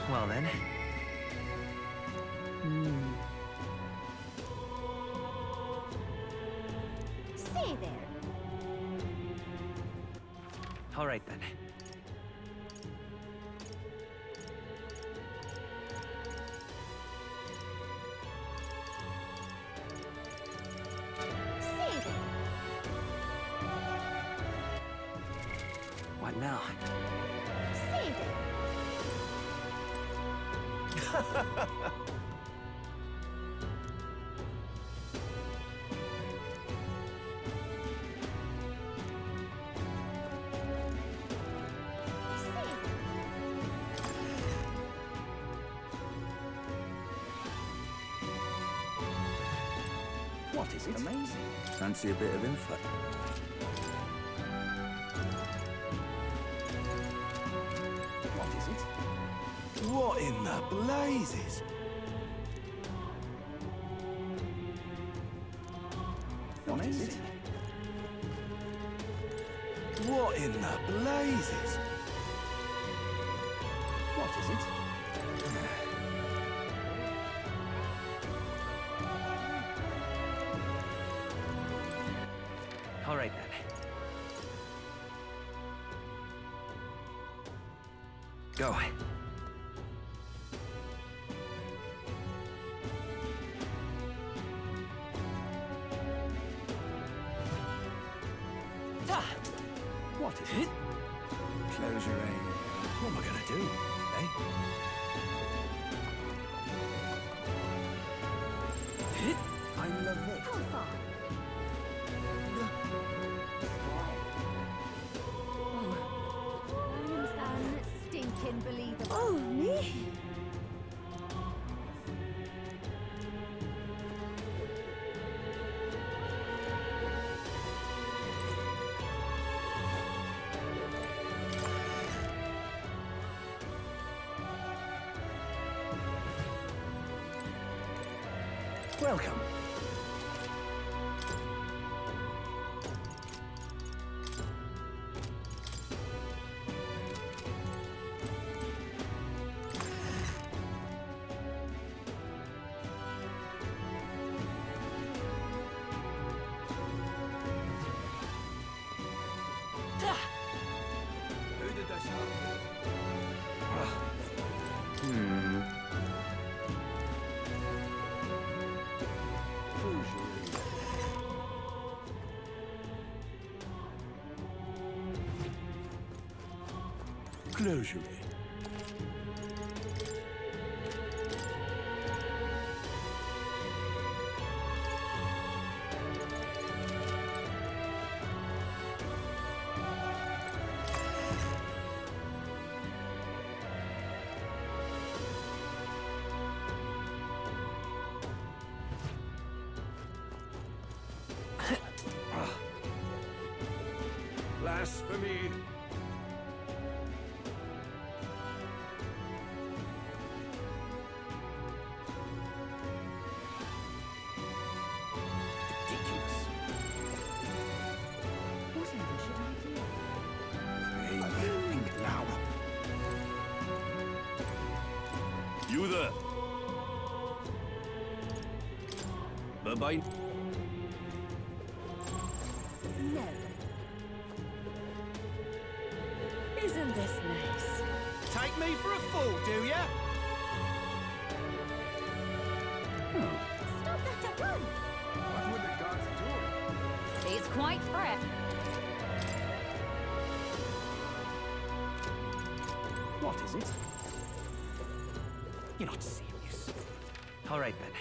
Well then. Say there. All right then. Say there. What now? Say there. What is it? Amazing. Fancy a bit of info? What is it? What in the blazes? What is it? What in the blazes? What is it? All right then. Go. Ta! What is it? Close your aim. What am I gonna do, eh? I love it. How far? Stinking believable. Oh, me? Welcome. Who did that shot? Closure. Blasphemy! Ridiculous. Whatever should I do? Think now. You there? Bye-bye. No. Isn't this nice? Take me for a fool, do ya? Stop that at once! What would the gods do? He's quite fresh. What is it? You're not serious. All right then.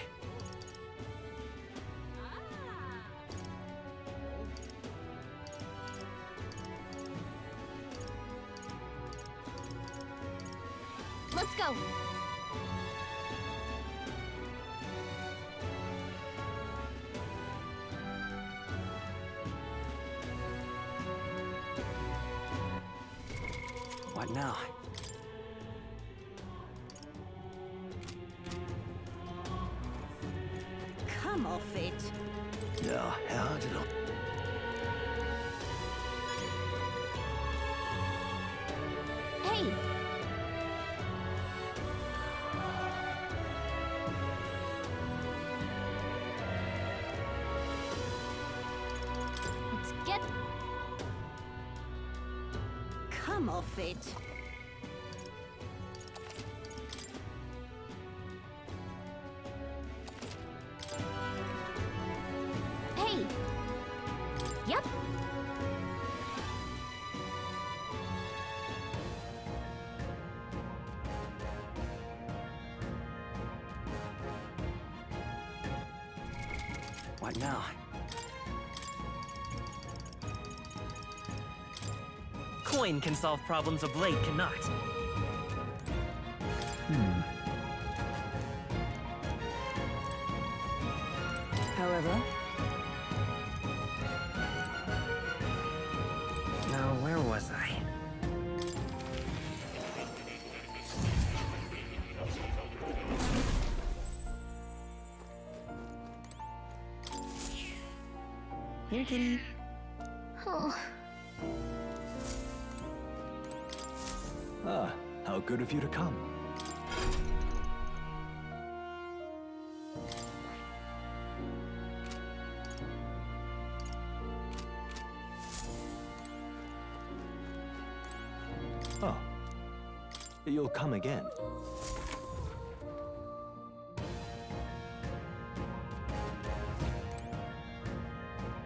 Let's go. What now? Come off it. Yeah, how did I? Hey! come off it. Hey! Yep. What now? Coin can solve problems a blade cannot. However, Now, where was I? Here, kitty. Ah, how good of you to come. Oh, you'll come again.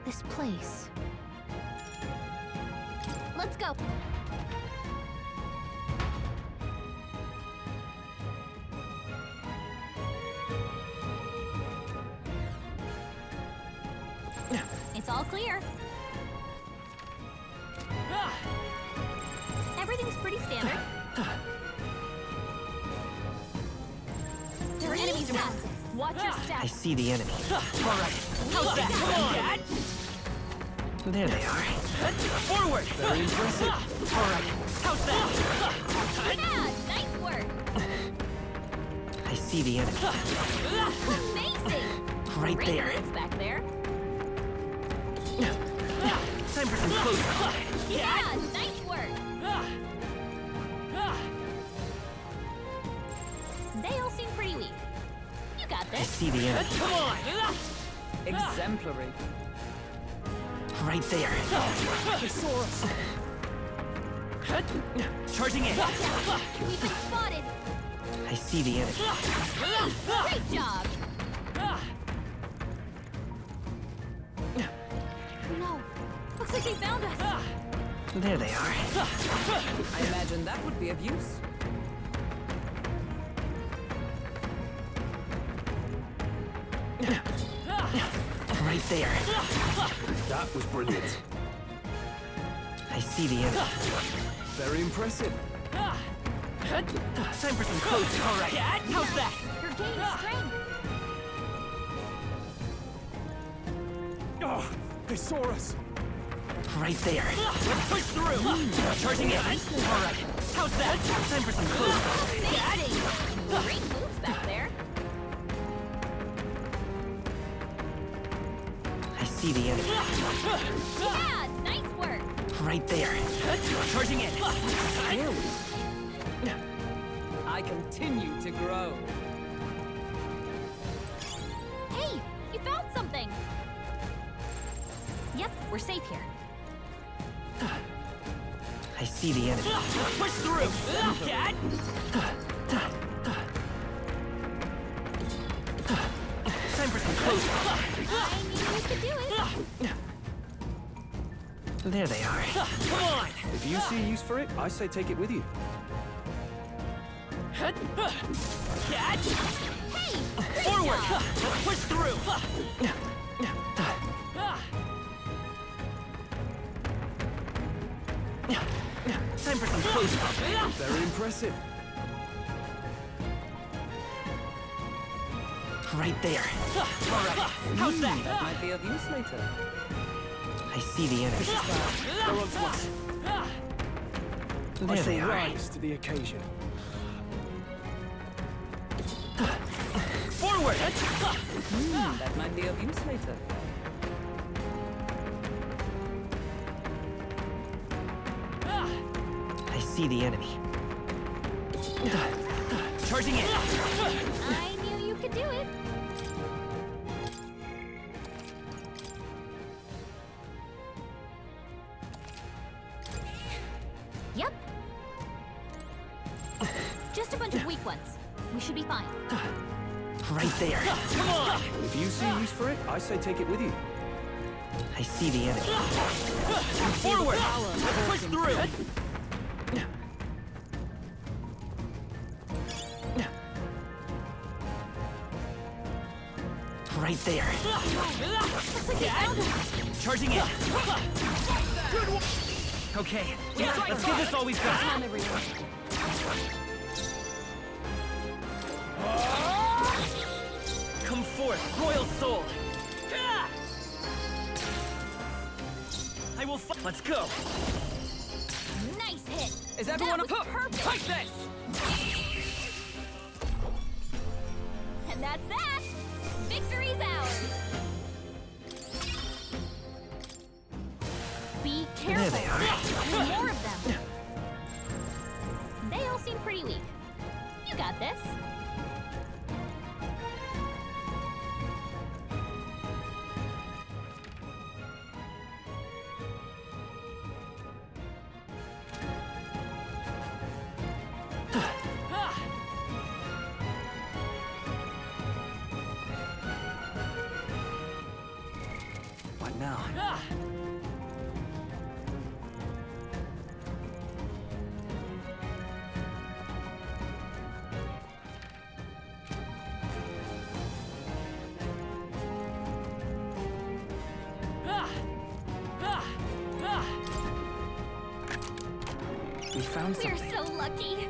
This place. Let's go. It's all clear. Everything's pretty standard. There are enemies around. Watch your I step. see the enemy. Alright, how's that? Come on! There they are. Forward! Very impressive. Alright, how's that? Yeah, nice work. I see the enemy. Amazing. Right Great there. moves back there. Time for some close up. Yeah, nice work. They all seem pretty weak. You got I this. see the enemy. Come on! exemplary. Right there. They saw us. Charging in. We've been spotted. I see the enemy. Great job. No. Looks like they found us. There they are. I imagine that would be of use. Right there. That was brilliant. I see the enemy. Very impressive. Time for some close. All right. How's that? You're gaining strength. Oh, they saw us. Right there. Let's push through. Charging in. All right. How's that? Time for some close. Amazing. Great moves back there. I see the enemy. Yeah, nice work. Right there. Charging in. I continue to grow. Hey, you found something. Yep, we're safe here. I see the enemy. Let's push through. Cat. Time for some close. I knew we could do it. There they are. Come on. If you see use for it, I say take it with you. Cat. Hey, great Forward. job. Let's push through. Time for some close. Very impressive. Right there. All right. How's that? That might be of use later. I see the enemy. They're on to us. I There they shall are. rise to the occasion. Forward. That might be of use later. I see the enemy. Charging in. I knew you could do it. Yep. Just a bunch of weak ones. We should be fine. Right there. Come on! If you see use for it, I say take it with you. I see the enemy. Forward! Let's push through! Right there. Looks like they found us. Charging in. Okay, let's give this all we've got. Come on, everyone. Come forth, royal soul. I will fight. Let's go. Nice hit. Is everyone That a was pup? perfect. Take this! And that's that. Victory's ours. Be careful. There they are. There's more of them. They all seem pretty weak. You got this. What now? We found We're something. so lucky.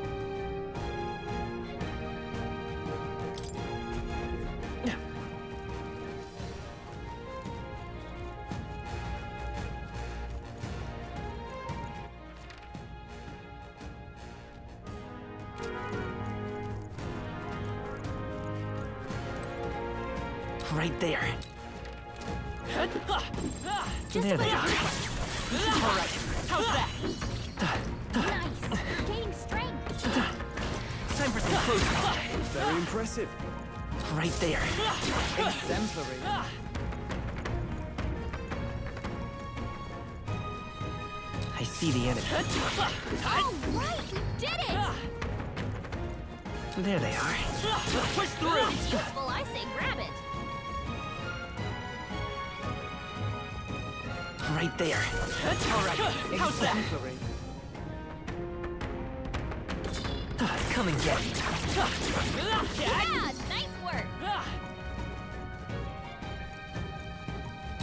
Right there. Just There they wait. are. All right, how's that? Nice. You're gaining strength. Time for some close call. Very impressive. Right there. Exemplary. I see the enemy. All right, we did it. There they are. Let's push through! It's useful. I say grab it. Right there. All right, how's that? Exemplary. Come and get me. Yeah, nice work.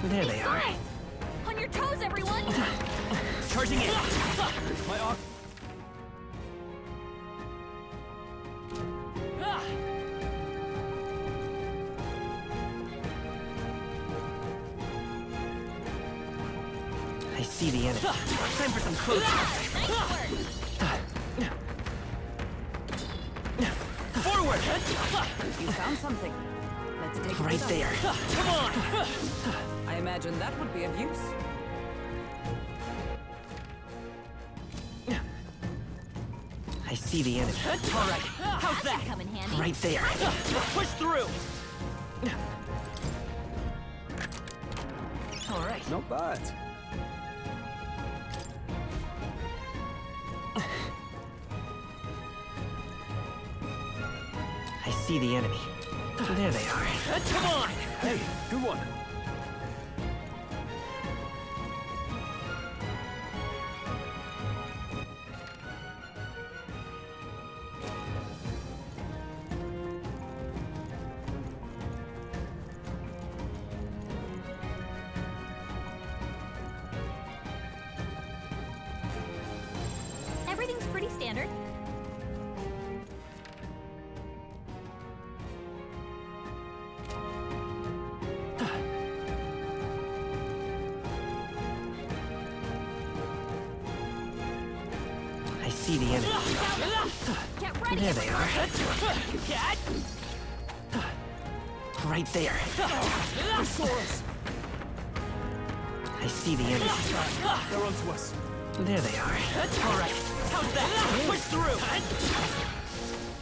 There they are. Nice. On your toes, everyone. Charging in. My arm. I see the enemy. Time for some close call. Nice work. Forward! You found something. Let's take it Right with us. there. Come on! I imagine that would be of use. I see the enemy. All right, how's That that? should come in handy. Right there. Let's push through! All right. Not bad. I see the enemy. There they are. Come on! Hey, good one. Everything's pretty standard. I see the enemy. Get ready. There they are. Right there. They saw us. I see the enemy. They're onto us. There they are. All right, how's that? Push through!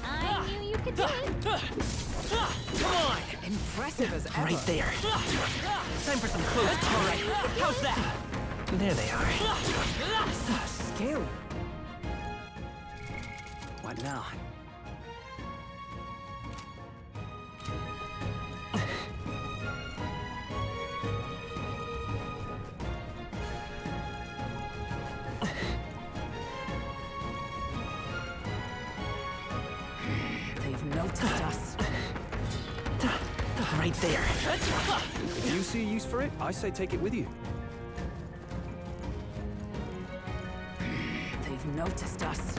I knew you could do it. Come on! Impressive as ever. Right there. Time for some close call. All right, how's that? There they are. Skill. What now? They've noticed us. Right there. If you see a use for it, I say take it with you. They've noticed us.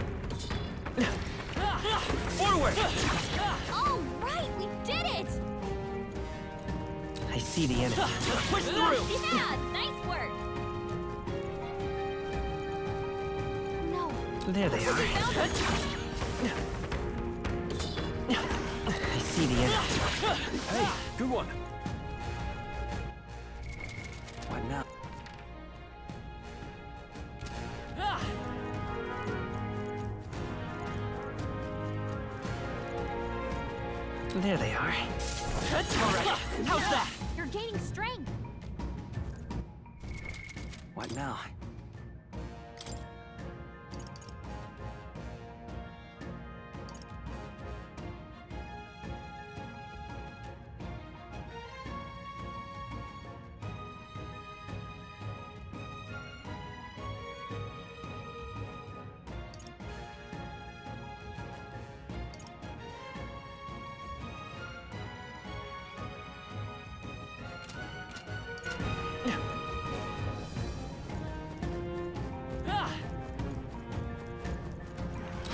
Forward! All right, we did it! I see the enemy. Let's push through! Yeah, nice work! No, There they are. found us! I see the enemy. Hey, good one. What now? There they are. All right, how's that? You're gaining strength! What now?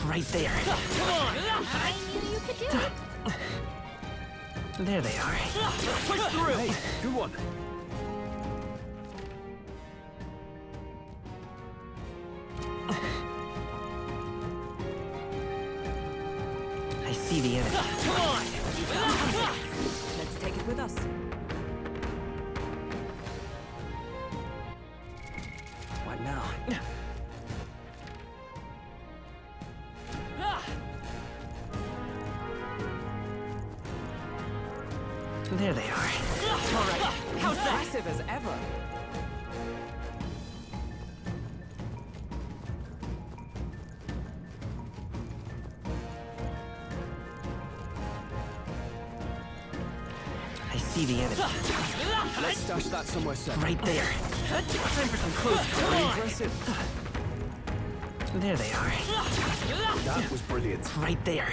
Right there. Come on! I knew you could do it! There they are. Let's push through! Hey, good one. I see the enemy. Come on! Let's take it with us. What now? There they are. All right, how's that? Impressive as ever. I see the enemy. Let's stash that somewhere safe. Right there. Time for some close. Come Very on! impressive. There they are. That was brilliant. Right there.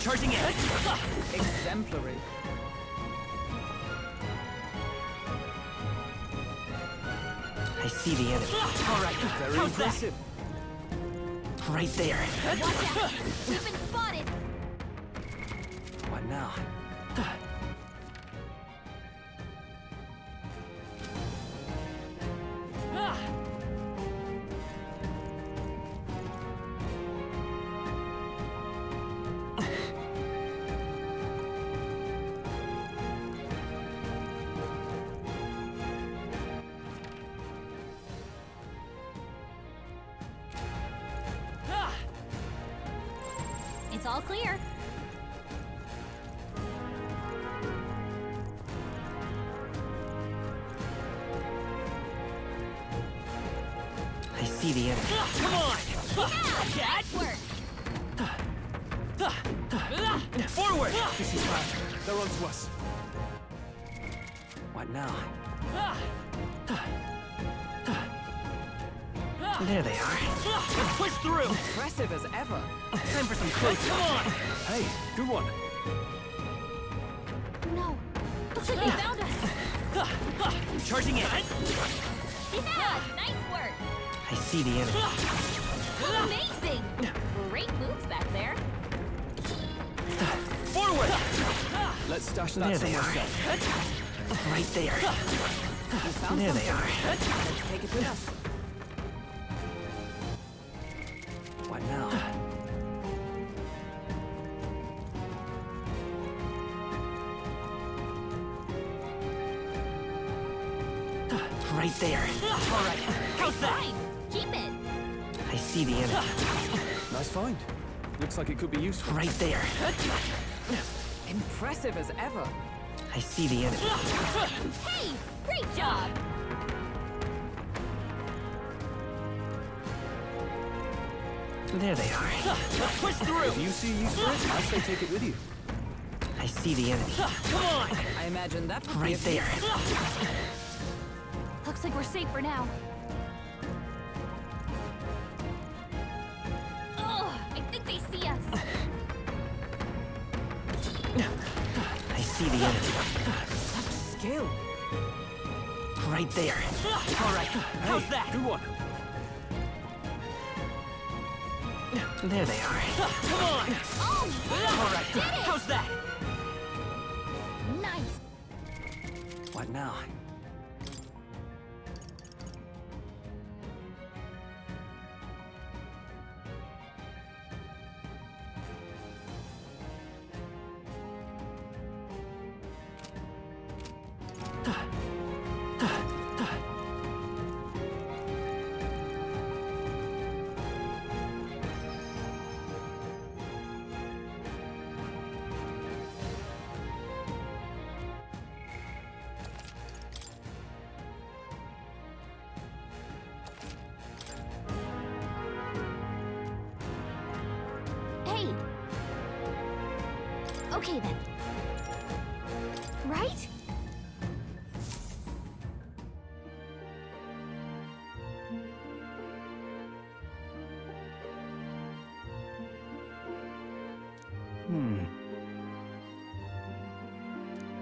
Charging in! Exemplary. I see the enemy. All right, Very how's that? impressive. Right there. Watch out! You've been spotted! What now? It's all clear. I see the enemy. Come on! Yeah, nice work! Forward! This is bad. They're onto us. What now? There they are. Let's push through! Impressive as ever. Time for some close. Come on! Hey, good one. No, looks like they found us! Charging in! Yeah, nice work! I see the enemy. Amazing! Great moves back there. Forward! Let's stash There that they somewhere are. safe. Right there. You found There something. they are. Let's take it with us. What now? Right there. All right, how's that? Fine, keep it! I see the enemy. Nice find. Looks like it could be useful. Right there. Impressive as ever. I see the enemy. Hey, great job! There they are. Let's push through. If you see use for it, I say take it with you. I see the enemy. Come on. I imagine that would be Right a there. Looks like we're safe for now. Oh, I think they see us. I see the enemy. skill. Right there. All right. How's that? Good one. There they are. Come on. Oh, All right. did it! How's that? Nice. What now? Hey. Okay then. Right?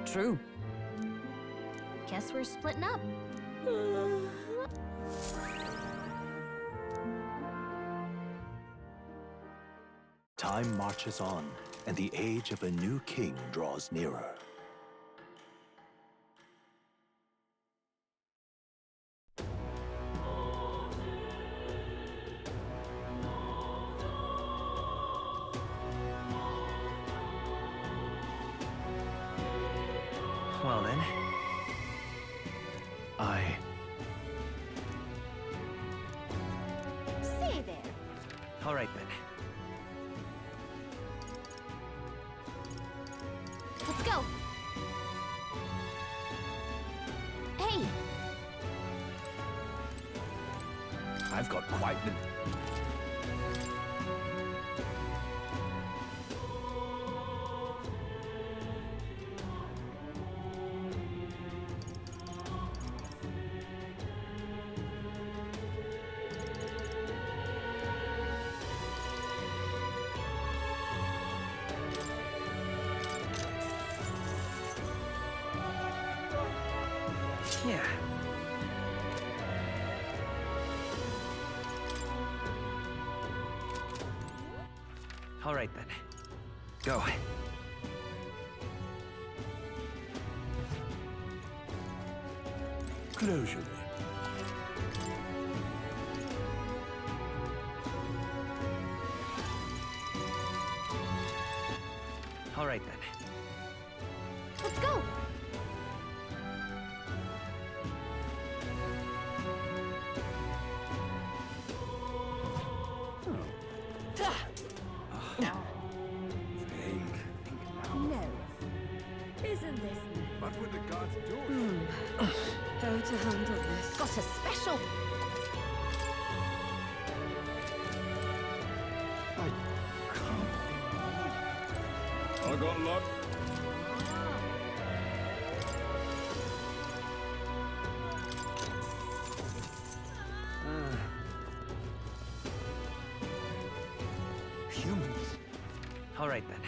True. Guess we're splitting up. Time marches on, and the age of a new king draws nearer. Well then. Say there. All right then. Let's go. Hey. I've got quite the... Yeah. All right then. Go. Close your All right then. Let's go. No. Isn't this What would the gods do? how to handle this? Got a special. I got luck. humans. All right then.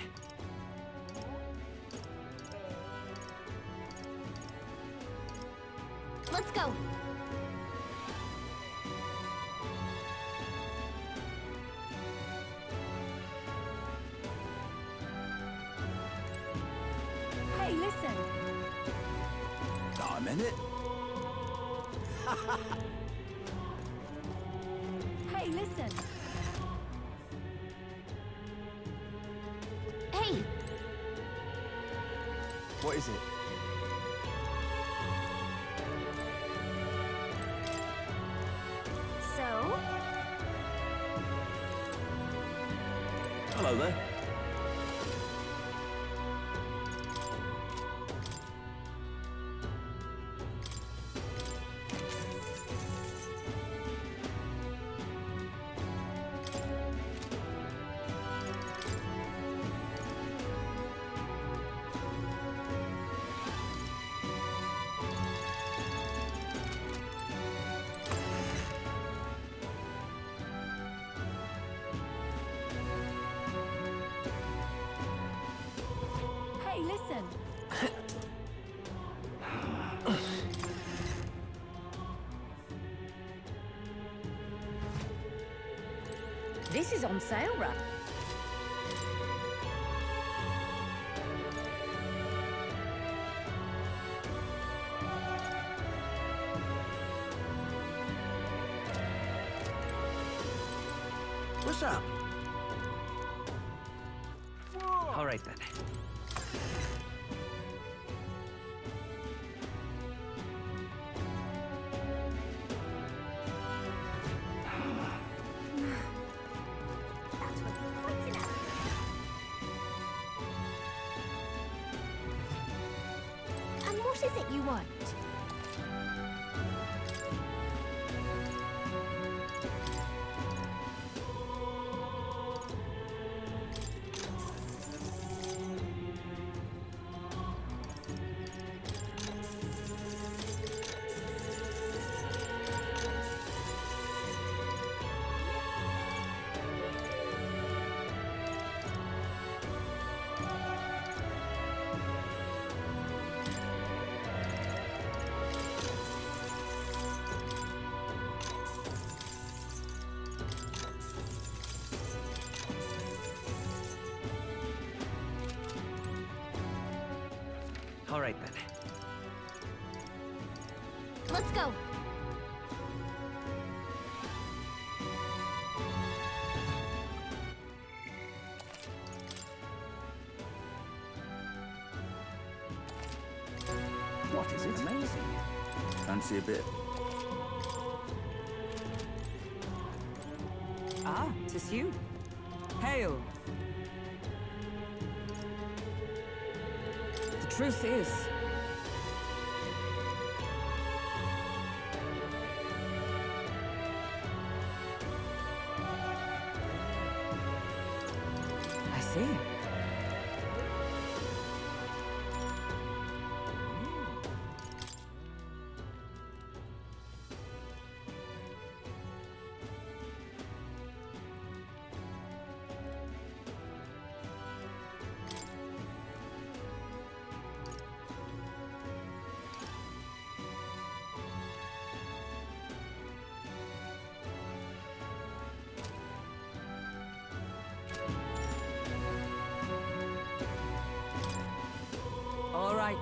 Let's go. Hey, listen. A minute. Hey, listen. Hey. What is it? So, Hello there. This is on sale, right? What's up? All right then. That's what you're pointing at. And what is it you want? All right then. Let's go. What is it? Amazing. Fancy a bit? Ah, 'tis you. Hail. The truth is, I see. All right.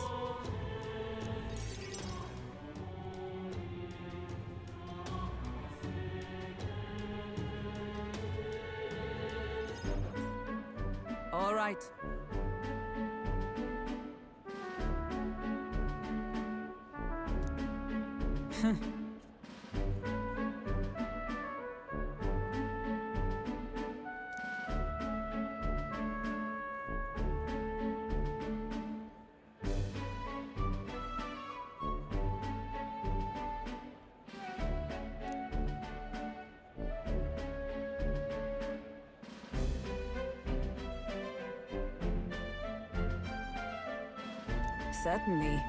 All right. Certainly.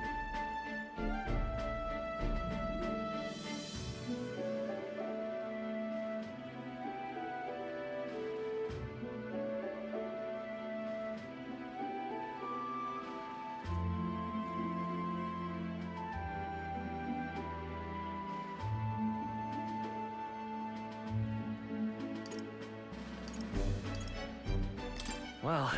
Well,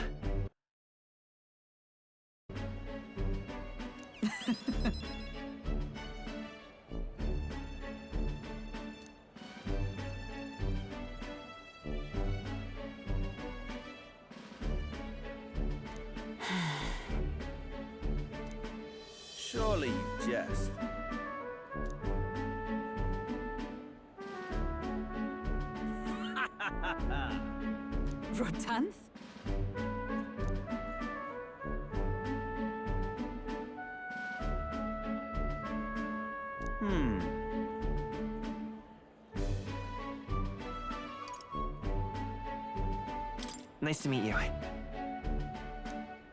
Surely you jest. Rotanth? nice to meet you.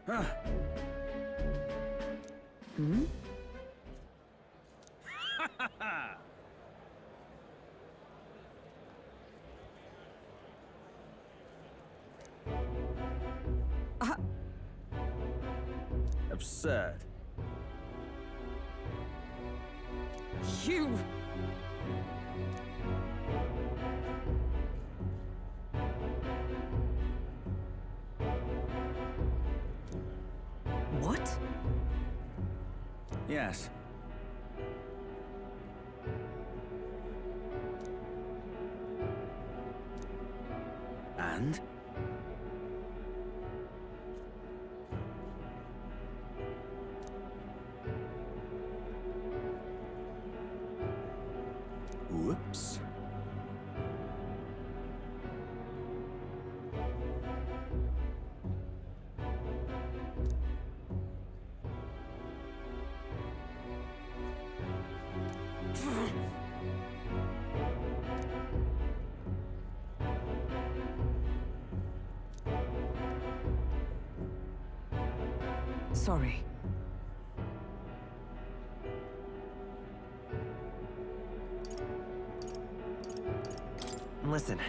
Huh. Hmm? Absurd. You! What? Yes. And? Whoops. Sorry. Listen,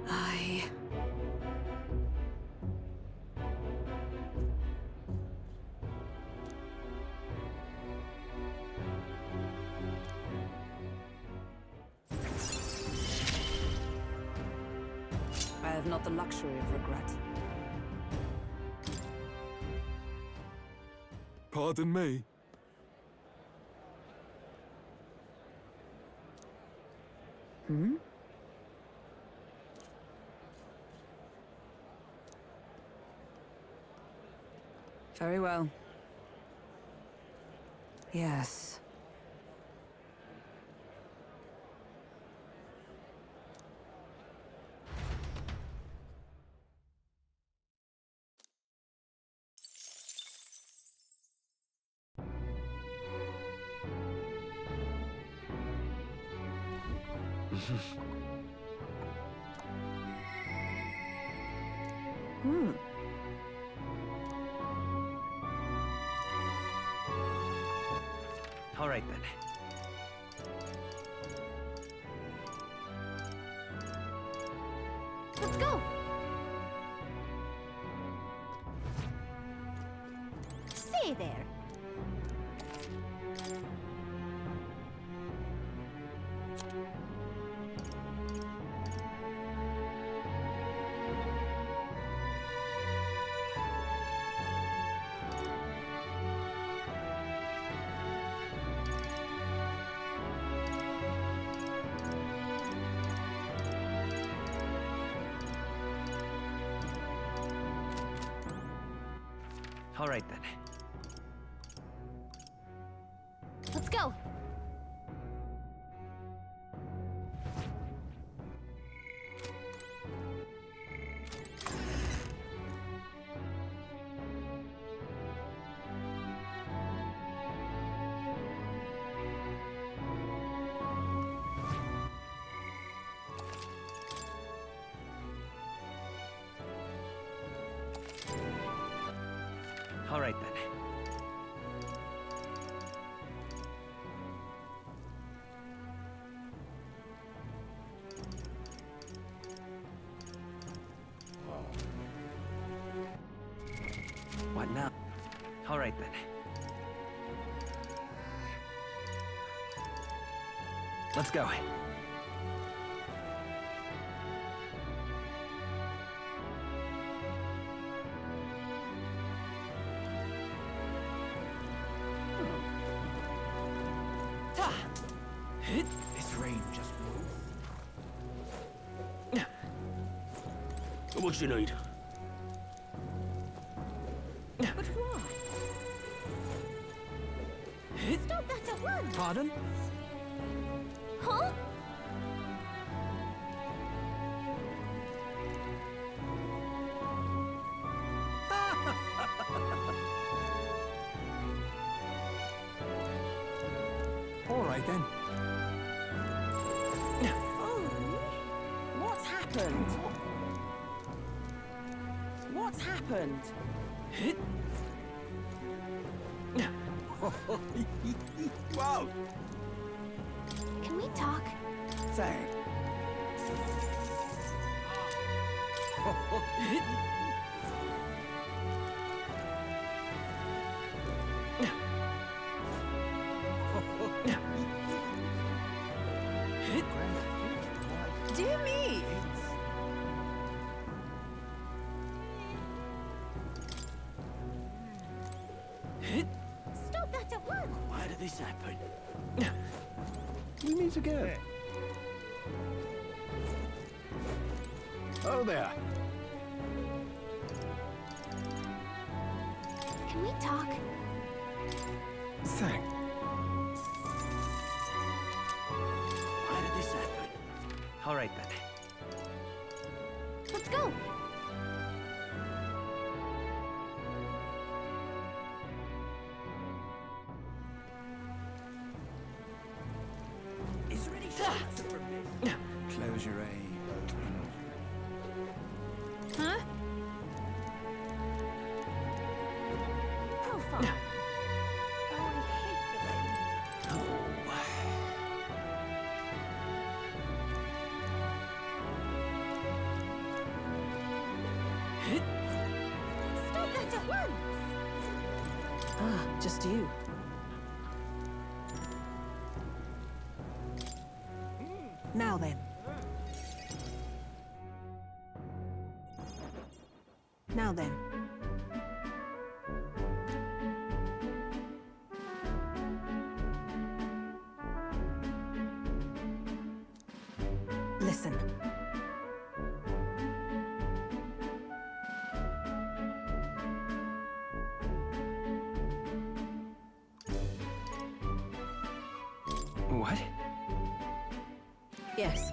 I... I have not the luxury of regret. Pardon me. Hmm? Very well. Yes. Hmm. all right then. Let's go. Say there. All right then. Let's go. All right then. What now? All right then. Let's go. This rain just moved. What you need? But why? Stop that at once. Pardon? Huh? All right then. Oh, what's happened? What's happened? Wow. Can we talk? Thanks. Dear me! Stop that at once! Why did this happen? We meet again. Oh there. Can we talk? Thanks. Why did this happen? All right then. Let's go! Is there any chance of repairs? Close your eye. Huh? Profile. Oh, I hate the way. Stop that at once! Ah, just you. Now then. Now then. Listen. What? Yes.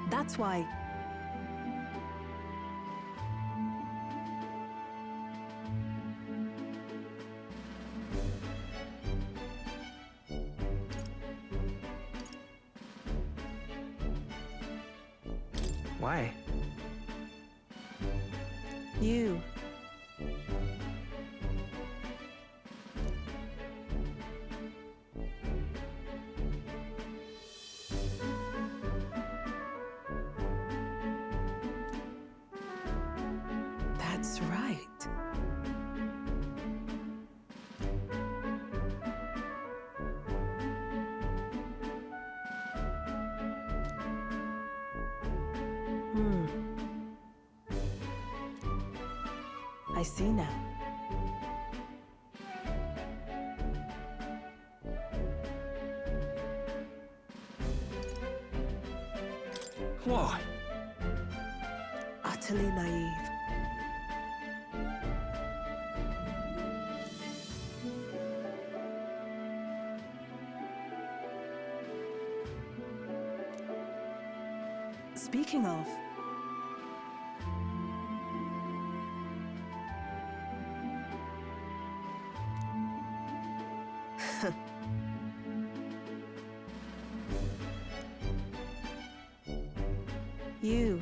That's why. Why? You. That's right. I see now. What? Utterly naive. Speaking of, you.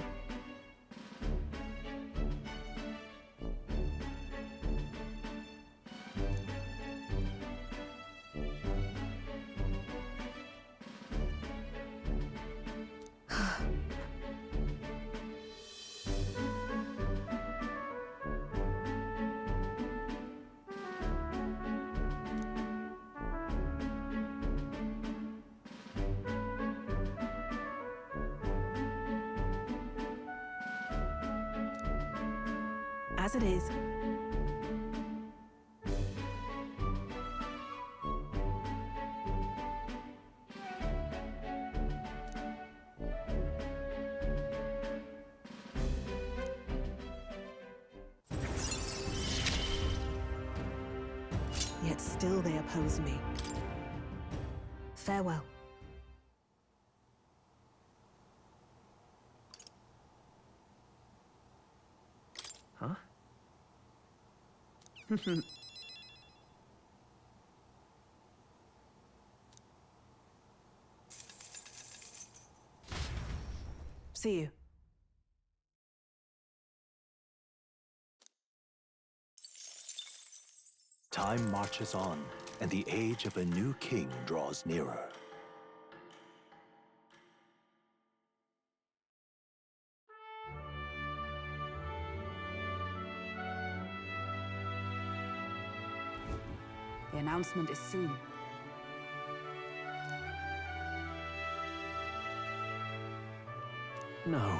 As it is. Yet still they oppose me. Farewell. Huh? See you. Time marches on, and the age of a new king draws nearer. The announcement is soon. No.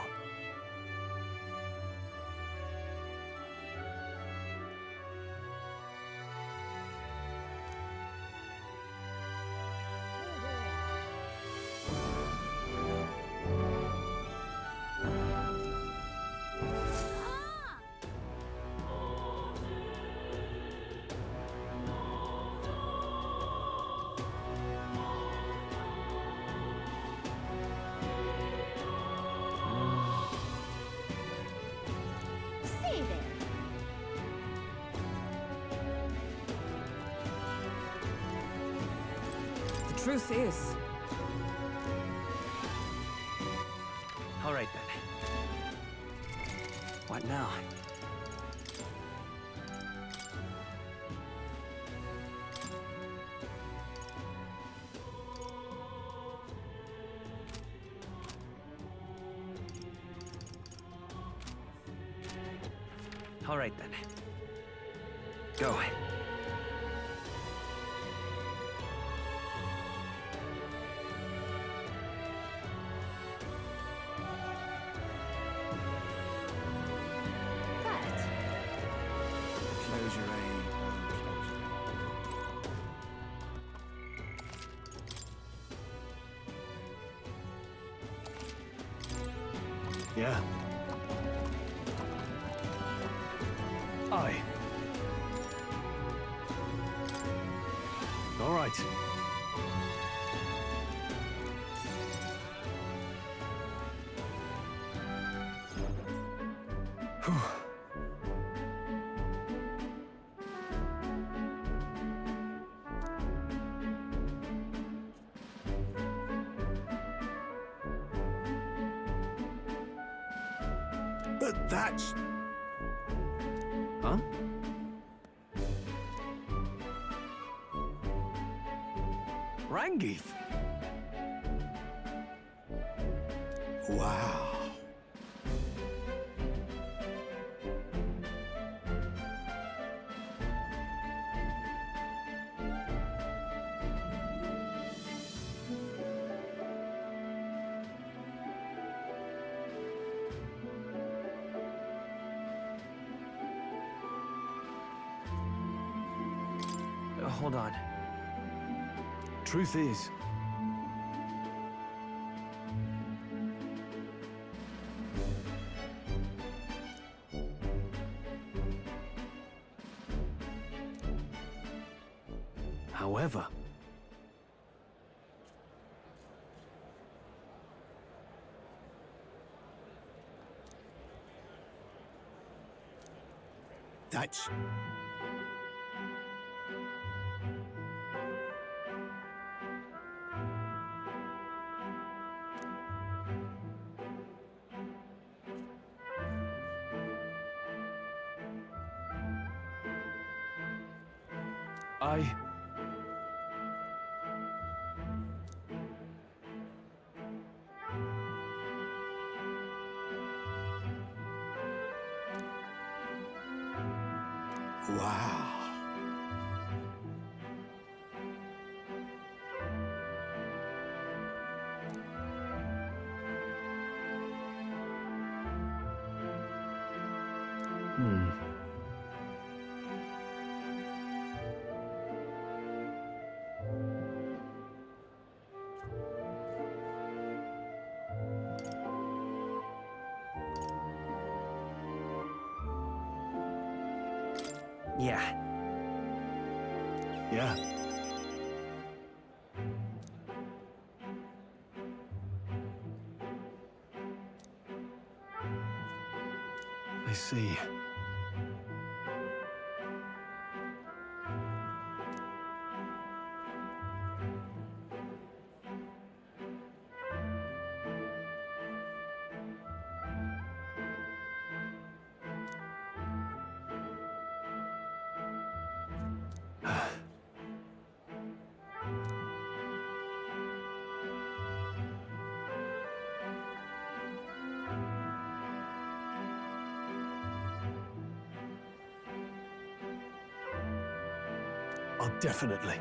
Say there. The truth is, All right then. What now? All right then. Go. But Close your aim. Yeah. Aye. All right. Whew. But that's... Huh? Rangith? Wow. Hold on. Truth is, however, That's... I... Wow. Hmm. Yeah. Yeah. I see. Oh, definitely.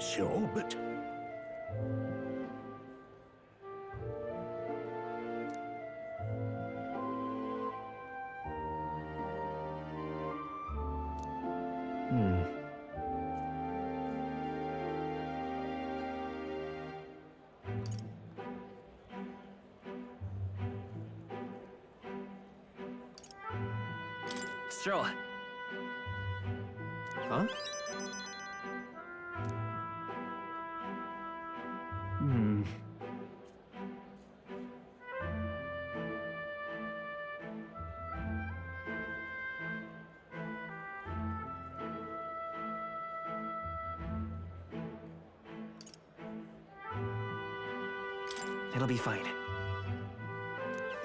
Sure, but Stroll. Huh? Hmm. It'll be fine.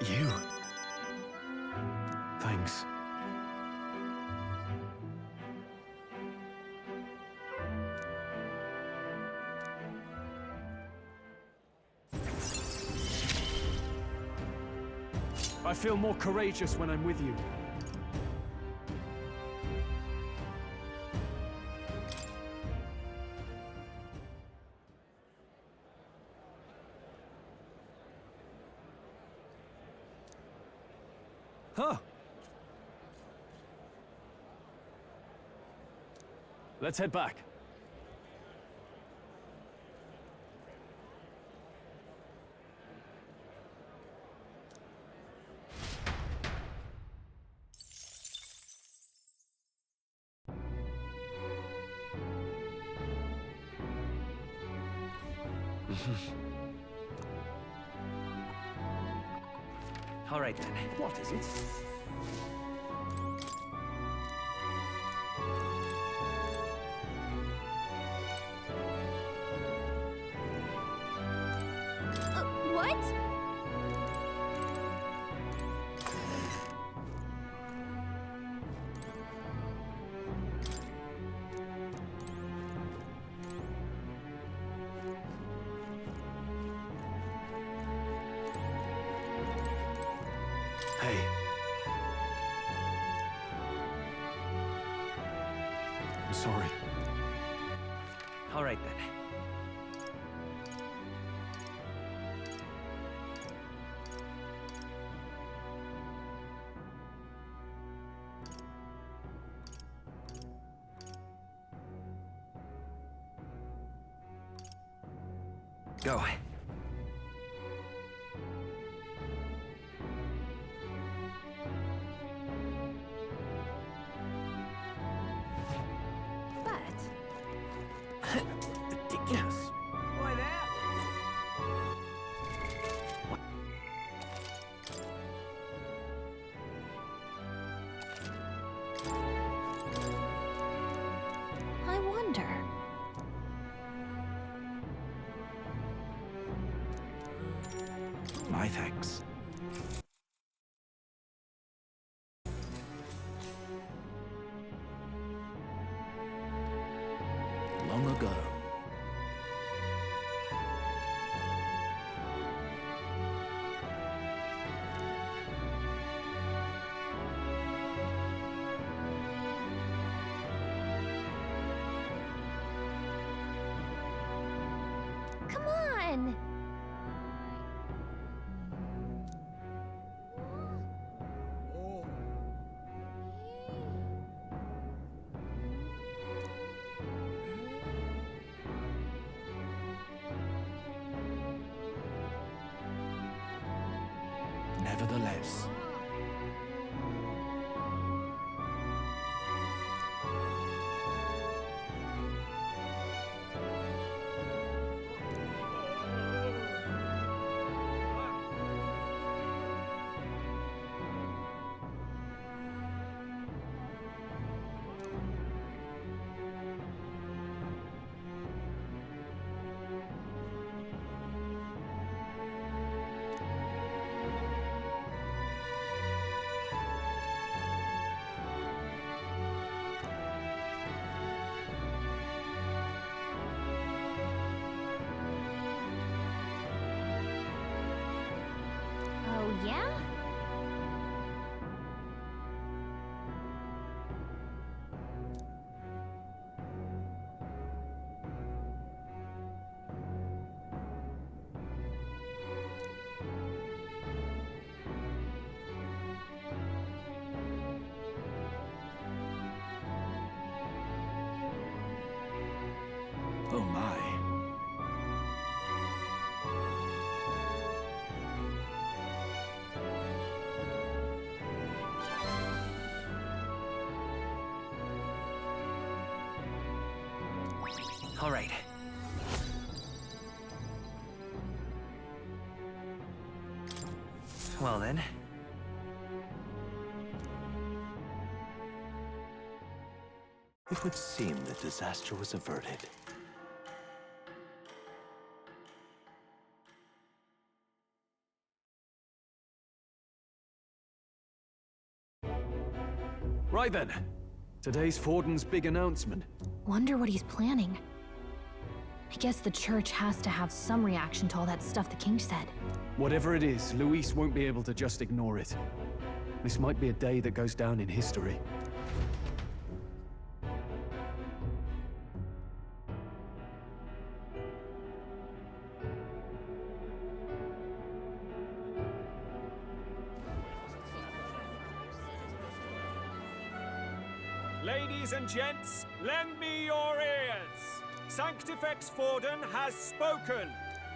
You. Thanks. I feel more courageous when I'm with you. Huh. Let's head back. All right then. what is it? What? Hey. I'm sorry. All right then. Go. But Ridiculous. Boy, there. I wonder. My thanks. Long ago, Come on. nevertheless, All right. Well then. It would seem that disaster was averted. Right then. Today's Forden's big announcement. Wonder what he's planning. I guess the church has to have some reaction to all that stuff the king said. Whatever it is, Luis won't be able to just ignore it. This might be a day that goes down in history. Ladies and gents, lend me your ears. Sanctifex Forden has spoken.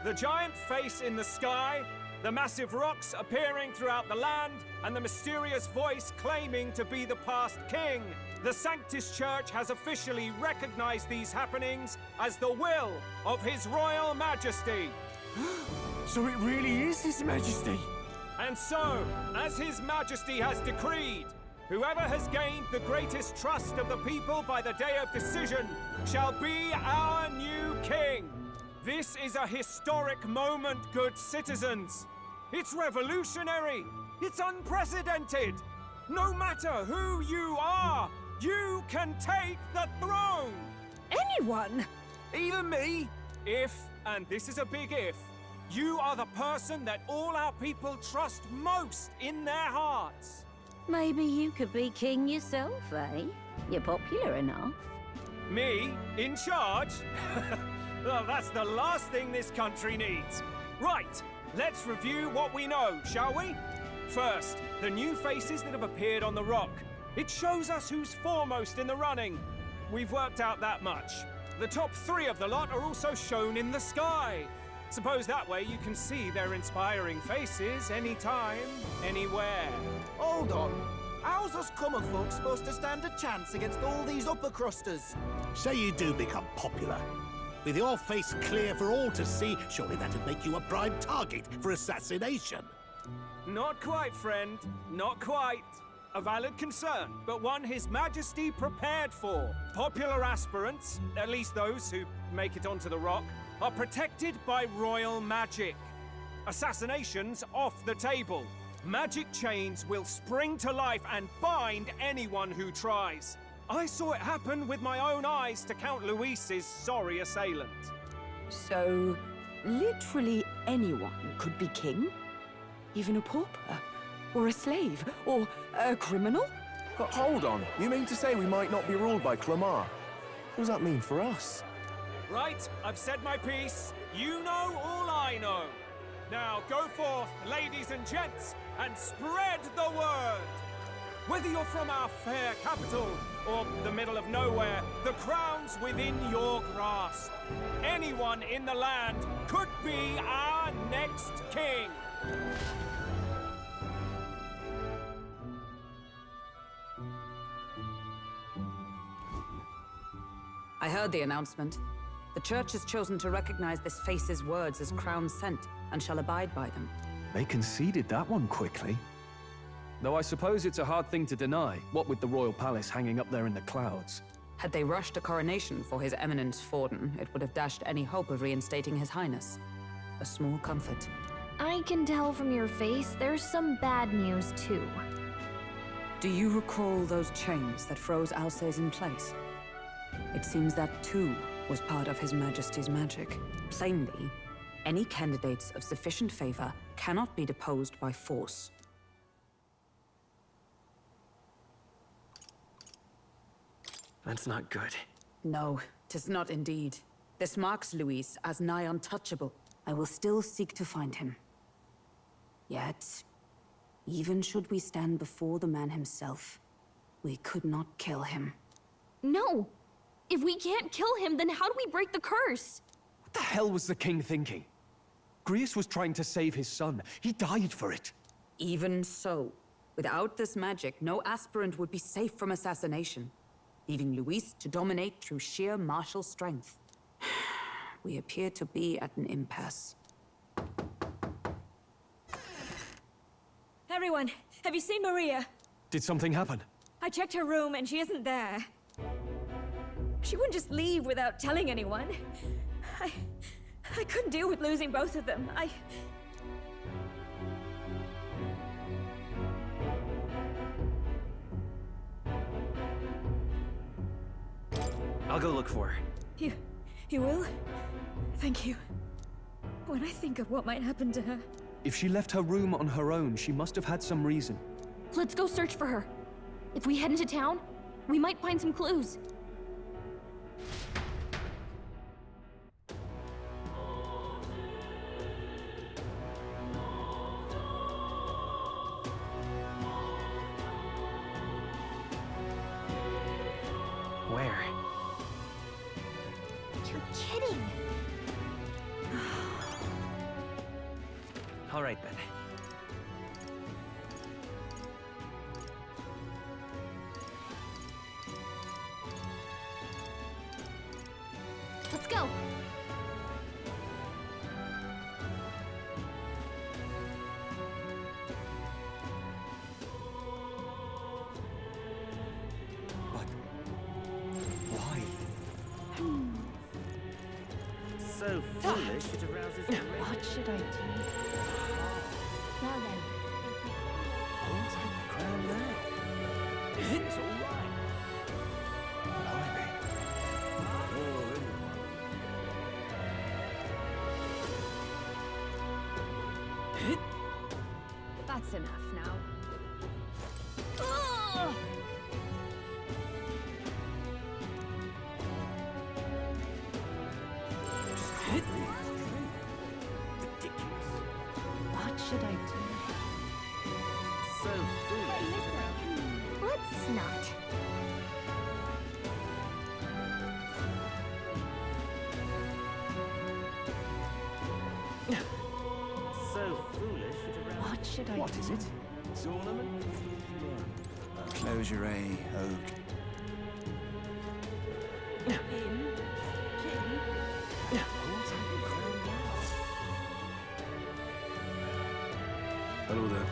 The giant face in the sky, the massive rocks appearing throughout the land, and the mysterious voice claiming to be the past king. The Sanctus Church has officially recognized these happenings as the will of His Royal Majesty. So it really is His Majesty. And so, as His Majesty has decreed, whoever has gained the greatest trust of the people by the day of decision shall be our new king. This is a historic moment, good citizens. It's revolutionary. It's unprecedented. No matter who you are, you can take the throne. Anyone? Even me. If, and this is a big if, you are the person that all our people trust most in their hearts. Maybe you could be king yourself, eh? You're popular enough. Me? In charge? Well, that's the last thing this country needs. Right, let's review what we know, shall we? First, the new faces that have appeared on the rock. It shows us who's foremost in the running. We've worked out that much. The top 3 of the lot are also shown in the sky. Suppose that way you can see their inspiring faces anytime, anywhere. Hold on. How's us common folk supposed to stand a chance against all these upper crusters? Say you do become popular. With your face clear for all to see, surely that'd make you a prime target for assassination. Not quite, friend. Not quite. A valid concern, but one His Majesty prepared for. Popular aspirants, at least those who make it onto the rock, are protected by royal magic. Assassinations off the table. Magic chains will spring to life and bind anyone who tries. I saw it happen with my own eyes to Count Luis's sorry assailant. So, literally anyone could be king? Even a pauper? Or a slave? Or a criminal? But hold on, you mean to say we might not be ruled by Clamar? What does that mean for us? Right, I've said my piece. You know all I know. Now go forth, ladies and gents, and spread the word. Whether you're from our fair capital or the middle of nowhere, the crown's within your grasp. Anyone in the land could be our next king. I heard the announcement. The church has chosen to recognize this face's words as crown sent and shall abide by them. They conceded that one quickly. Though I suppose it's a hard thing to deny, what with the royal palace hanging up there in the clouds. Had they rushed a coronation for His Eminence Forden, it would have dashed any hope of reinstating His Highness. A small comfort. I can tell from your face there's some bad news too. Do you recall those chains that froze Alsace in place? It seems that too was part of His Majesty's magic. Plainly, any candidates of sufficient favor cannot be deposed by force. That's not good. No, 'tis not indeed. This marks Luis as nigh untouchable. I will still seek to find him. Yet, even should we stand before the man himself, we could not kill him. No! If we can't kill him, then how do we break the curse? What the hell was the king thinking? Grius was trying to save his son. He died for it. Even so, without this magic, no aspirant would be safe from assassination, leaving Luis to dominate through sheer martial strength. we appear to be at an impasse. Everyone, have you seen Maria? Did something happen? I checked her room and she isn't there. She wouldn't just leave without telling anyone. I couldn't deal with losing both of them. I'll go look for her. You will? Thank you. When I think of what might happen to her... If she left her room on her own, she must have had some reason. Let's go search for her. If we head into town, we might find some clues. Where? You're kidding. All right, then. Let's go. But why? So foolish it arouses rage. What should I do? Now then. I'll take the crown now. This is all right. Blimey. Oh, That's enough now. Ugh! What should I do? So foolish. Let's not. So foolish it arouses. What should I do? what is it? Tournament? Closure, Oak. Hello there.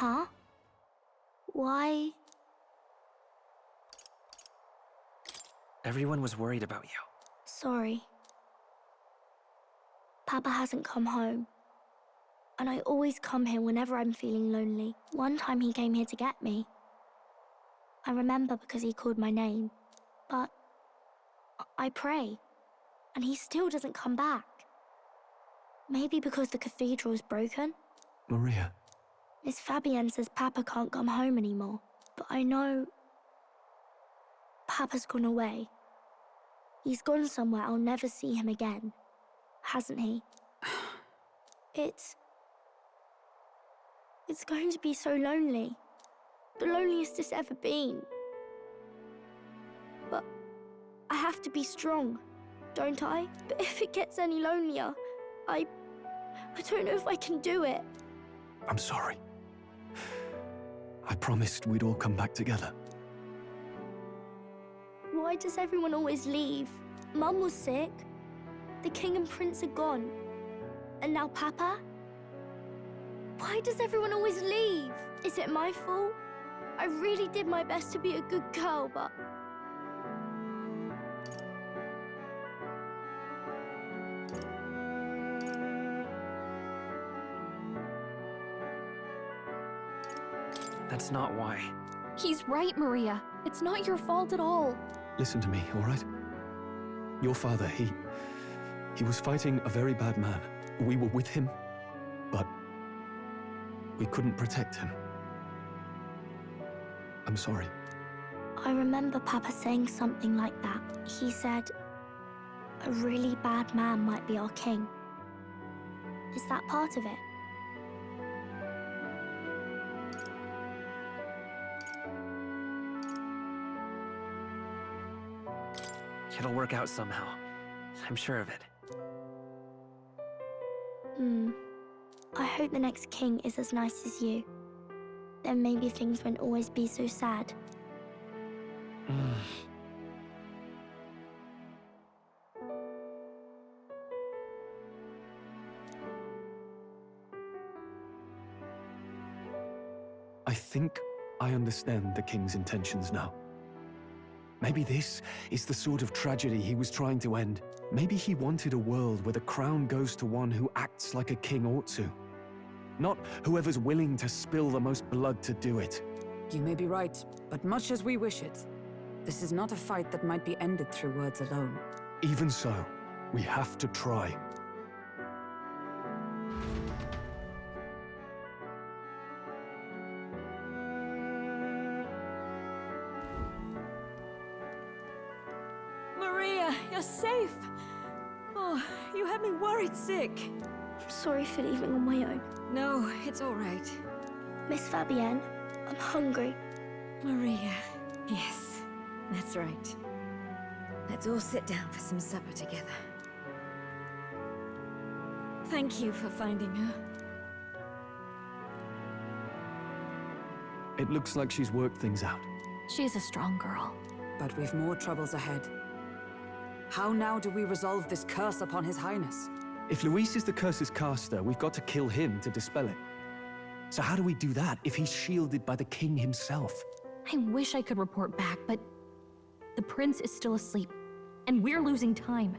Huh? Why? Everyone was worried about you. Sorry. Papa hasn't come home. And I always come here whenever I'm feeling lonely. One time he came here to get me. I remember because he called my name. But I pray, and he still doesn't come back. Maybe because the cathedral's broken? Maria. Miss Fabienne says Papa can't come home anymore. But I know Papa's gone away. He's gone somewhere I'll never see him again. Hasn't he? It's going to be so lonely. The loneliest it's ever been. But I have to be strong, don't I? But if it gets any lonelier, I don't know if I can do it. I'm sorry. I promised we'd all come back together. Why does everyone always leave? Mum was sick. The king and prince are gone. And now Papa? Why does everyone always leave? Is it my fault? I really did my best to be a good girl, but... That's not why. He's right, Maria. It's not your fault at all. Listen to me, all right? Your father, he was fighting a very bad man. We were with him, but we couldn't protect him. I'm sorry. I remember Papa saying something like that. He said, a really bad man might be our king. Is that part of it? It'll work out somehow. I'm sure of it. I hope the next king is as nice as you. Then maybe things won't always be so sad. I think I understand the king's intentions now. Maybe this is the sort of tragedy he was trying to end. Maybe he wanted a world where the crown goes to one who acts like a king ought to. Not whoever's willing to spill the most blood to do it. You may be right, but much as we wish it, this is not a fight that might be ended through words alone. Even so, we have to try. Maria, you're safe! Oh, you had me worried sick. I'm sorry for leaving on my own. No, it's all right. Miss Fabienne, I'm hungry. Maria, yes, that's right. Let's all sit down for some supper together. Thank you for finding her. It looks like she's worked things out. She's a strong girl. But we've more troubles ahead. How now do we resolve this curse upon His Highness? If Luis is the curse's caster, we've got to kill him to dispel it. So how do we do that if he's shielded by the king himself? I wish I could report back, but the prince is still asleep, and we're losing time.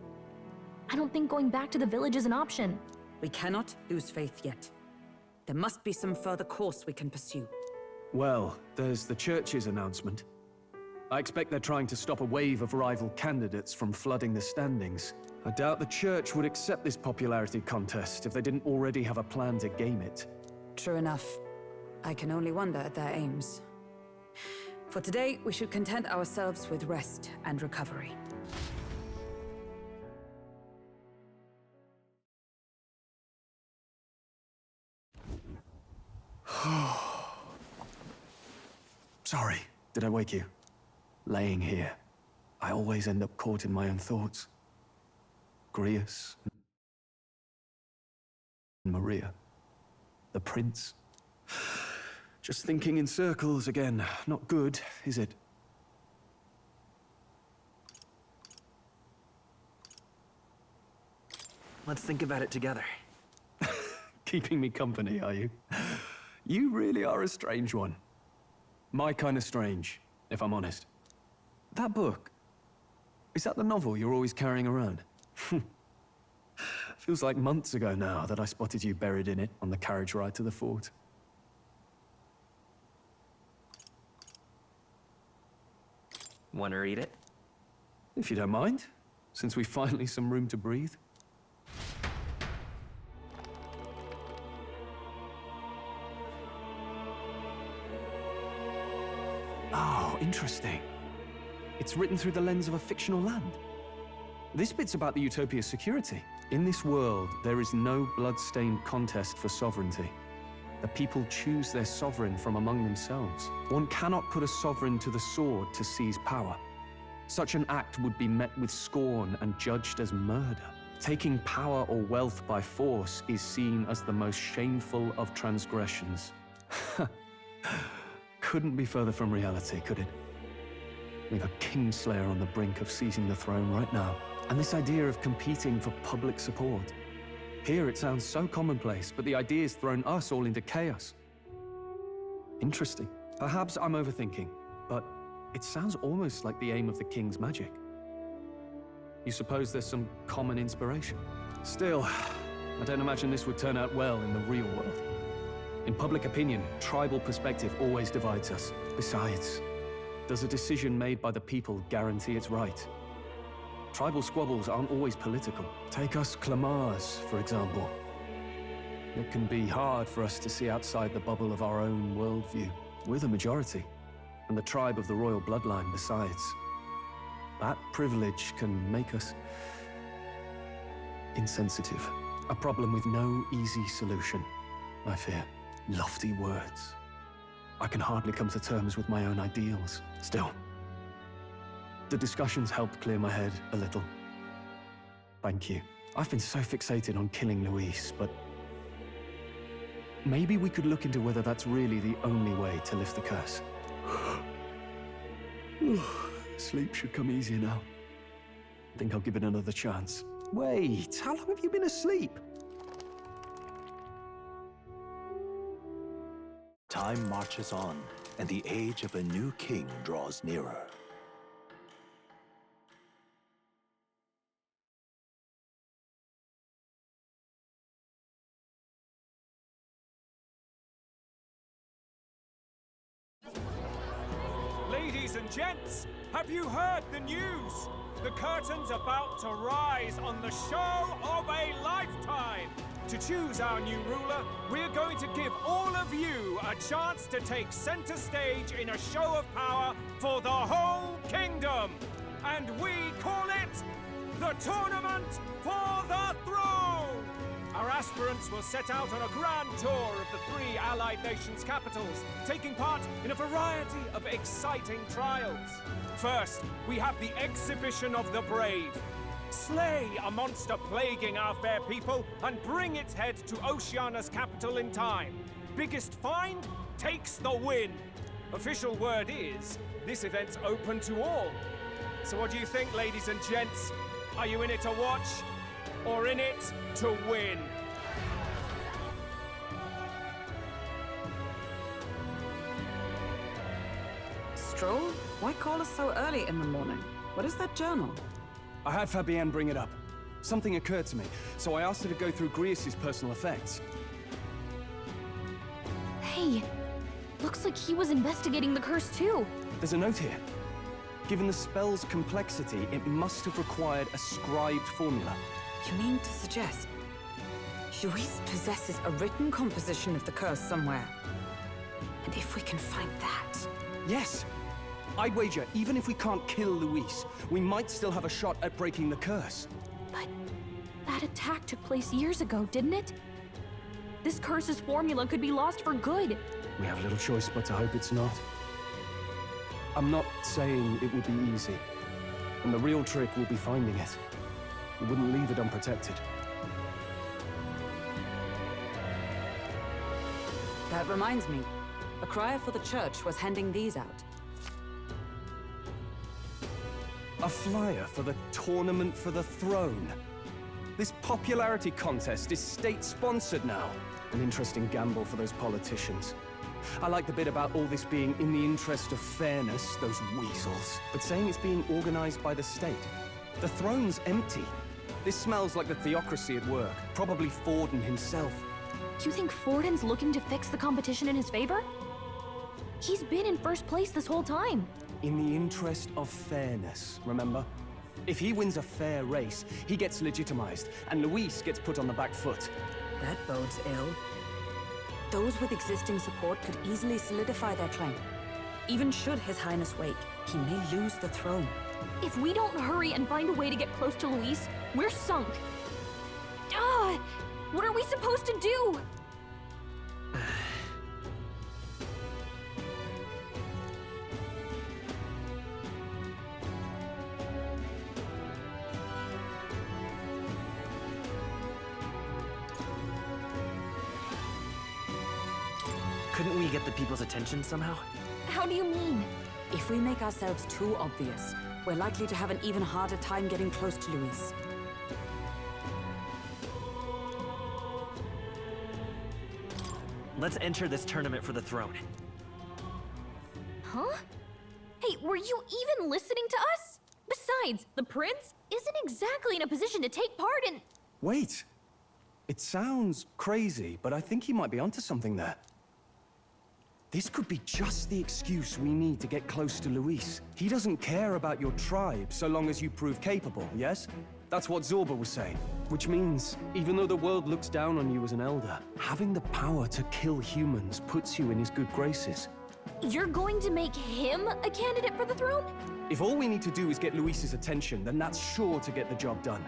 I don't think going back to the village is an option. We cannot lose faith yet. There must be some further course we can pursue. Well, there's the church's announcement. I expect they're trying to stop a wave of rival candidates from flooding the standings. I doubt the church would accept this popularity contest if they didn't already have a plan to game it. True enough. I can only wonder at their aims. For today, we should content ourselves with rest and recovery. Sorry, did I wake you? Laying here, I always end up caught in my own thoughts. Grius, and Maria, the prince. Just thinking in circles again. Not good, is it? Let's think about it together. Keeping me company, are you? You really are a strange one. My kind of strange, if I'm honest. That book, is that the novel you're always carrying around? Feels like months ago now that I spotted you buried in it on the carriage ride to the fort. Want to read it? If you don't mind, since we finally some room to breathe. Oh, interesting. It's written through the lens of a fictional land. This bit's about the Utopia's security. In this world, there is no blood-stained contest for sovereignty. The people choose their sovereign from among themselves. One cannot put a sovereign to the sword to seize power. Such an act would be met with scorn and judged as murder. Taking power or wealth by force is seen as the most shameful of transgressions. Couldn't be further from reality, could it? We've a kingslayer on the brink of seizing the throne right now. And this idea of competing for public support. Here it sounds so commonplace, but the idea's thrown us all into chaos. Interesting. Perhaps I'm overthinking, but it sounds almost like the aim of the king's magic. You suppose there's some common inspiration? Still, I don't imagine this would turn out well in the real world. In public opinion, tribal perspective always divides us. Besides, does a decision made by the people guarantee it's right? Tribal squabbles aren't always political. Take us Clamars, for example. It can be hard for us to see outside the bubble of our own worldview. We're the majority, and the tribe of the royal bloodline besides. That privilege can make us insensitive. A problem with no easy solution, I fear. Lofty words. I can hardly come to terms with my own ideals. Still, the discussions helped clear my head a little. Thank you. I've been so fixated on killing Luis, but maybe we could look into whether that's really the only way to lift the curse. Sleep should come easier now. I think I'll give it another chance. Wait, how long have you been asleep? Time marches on, and the age of a new king draws nearer. Ladies and gents, have you heard the news? The curtain's about to rise on the show of a lifetime. To choose our new ruler, we're going to give all of you a chance to take center stage in a show of power for the whole kingdom. And we call it the Tournament for the Throne! Our aspirants will set out on a grand tour of the 3 allied nations' capitals, taking part in a variety of exciting trials. First, we have the Exhibition of the Brave. Slay a monster plaguing our fair people and bring its head to Oceania's capital in time. Biggest find takes the win. Official word is, this event's open to all. So what do you think, ladies and gents? Are you in it to watch, or in it to win? Stroll? Why call us so early in the morning? What is that journal? I had Fabienne bring it up. Something occurred to me, so I asked her to go through Grius' personal effects. Hey, looks like he was investigating the curse too. There's a note here. Given the spell's complexity, it must have required a scribed formula. You mean to suggest Luis possesses a written composition of the curse somewhere? And if we can find that... Yes! I'd wager, even if we can't kill Luis, we might still have a shot at breaking the curse. But that attack took place years ago, didn't it? This curse's formula could be lost for good. We have little choice but to hope it's not. I'm not saying it would be easy. And the real trick will be finding it. We wouldn't leave it unprotected. That reminds me. A crier for the church was handing these out. A flyer for the Tournament for the Throne. This popularity contest is state-sponsored now. An interesting gamble for those politicians. I like the bit about all this being in the interest of fairness, those weasels. But saying it's being organized by the state. The throne's empty. This smells like the theocracy at work. Probably Forden himself. You think Forden's looking to fix the competition in his favor? He's been in first place this whole time. In the interest of fairness, remember? If he wins a fair race, he gets legitimized, and Luis gets put on the back foot. That bodes ill. Those with existing support could easily solidify their claim. Even should His Highness wake, he may lose the throne. If we don't hurry and find a way to get close to Luis, we're sunk. What are we supposed to do? Couldn't we get the people's attention somehow? How do you mean? If we make ourselves too obvious, we're likely to have an even harder time getting close to Luis. Let's enter this tournament for the throne. Huh? Hey, were you even listening to us? Besides, the prince isn't exactly in a position to take part in... Wait. It sounds crazy, but I think he might be onto something there. This could be just the excuse we need to get close to Luis. He doesn't care about your tribe so long as you prove capable, yes? That's what Zorba was saying. Which means, even though the world looks down on you as an elder, having the power to kill humans puts you in his good graces. You're going to make him a candidate for the throne? If all we need to do is get Luis's attention, then that's sure to get the job done.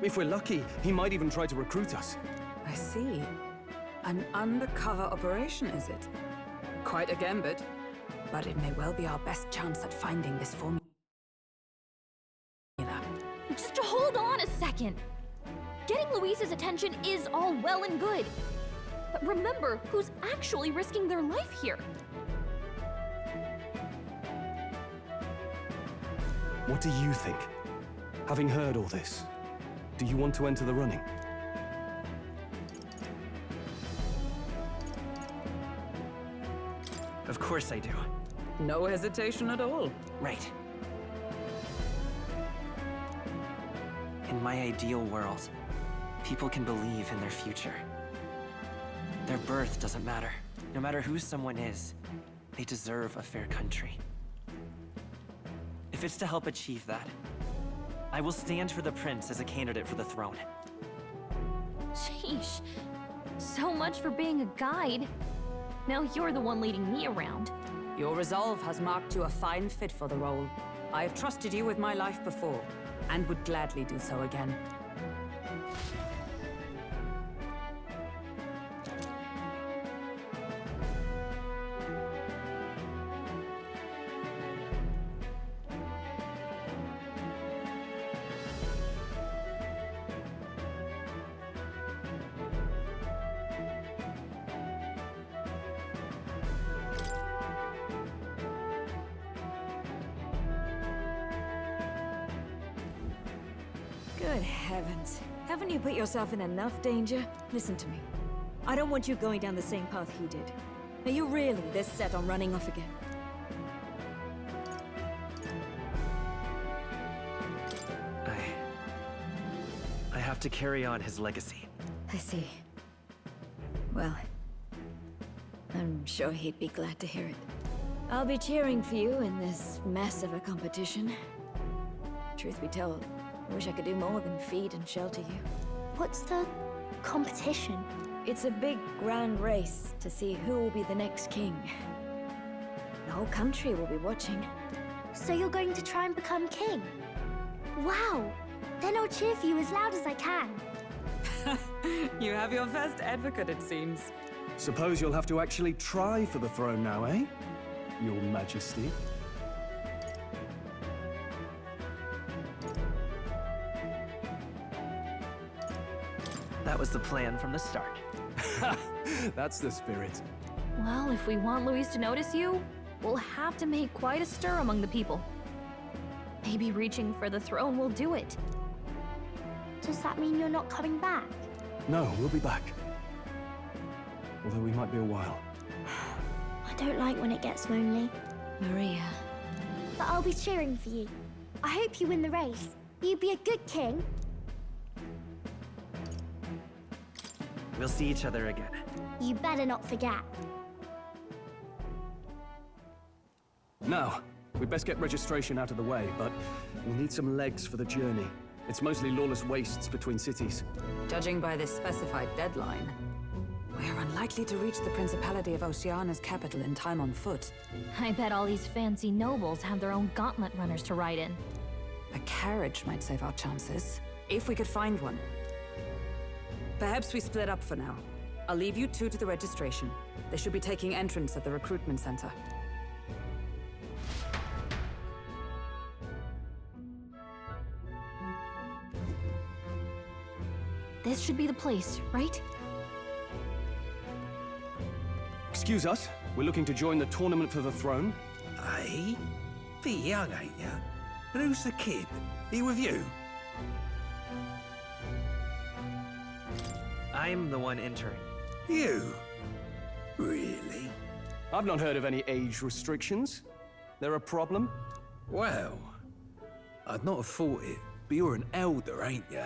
If we're lucky, he might even try to recruit us. I see. An undercover operation, is it? Quite a gambit. But it may well be our best chance at finding this formula. Just hold on a second. Getting Luis's attention is all well and good. But remember who's actually risking their life here. What do you think? Having heard all this, do you want to enter the running? Of course I do. No hesitation at all. Right. In my ideal world, people can believe in their future. Their birth doesn't matter. No matter who someone is, they deserve a fair country. If it's to help achieve that, I will stand for the prince as a candidate for the throne. Sheesh. So much for being a guide. Now you're the one leading me around. Your resolve has marked you a fine fit for the role. I have trusted you with my life before, and would gladly do so again. Good heavens. Haven't you put yourself in enough danger? Listen to me. I don't want you going down the same path he did. Are you really this set on running off again? I have to carry on his legacy. I see. Well, I'm sure he'd be glad to hear it. I'll be cheering for you in this mess of a competition. Truth be told, I wish I could do more than feed and shelter you. What's the competition? It's a big, grand race to see who will be the next king. The whole country will be watching. So you're going to try and become king? Wow! Then I'll cheer for you as loud as I can. You have your first advocate, it seems. Suppose you'll have to actually try for the throne now, eh? Your Majesty. That was the plan from the start. That's the spirit. Well, if we want Luis to notice you, we'll have to make quite a stir among the people. Maybe reaching for the throne will do it. Does that mean you're not coming back? No, we'll be back. Although we might be a while. I don't like when it gets lonely. Maria. But I'll be cheering for you. I hope you win the race. You'd be a good king. We'll see each other again. You better not forget. Now, we'd best get registration out of the way, but we'll need some legs for the journey. It's mostly lawless wastes between cities. Judging by this specified deadline, we're unlikely to reach the Principality of Oceana's capital in time on foot. I bet all these fancy nobles have their own gauntlet runners to ride in. A carriage might save our chances, if we could find one. Perhaps we split up for now. I'll leave you two to the registration. They should be taking entrance at the recruitment center. This should be the place, right? Excuse us, we're looking to join the tournament for the throne. Aye? Bit young, ain't ya? And who's the kid? He with you? I'm the one entering. You? Really? I've not heard of any age restrictions. There a problem? Well, I'd not have thought it, but you're an elder, ain't ya?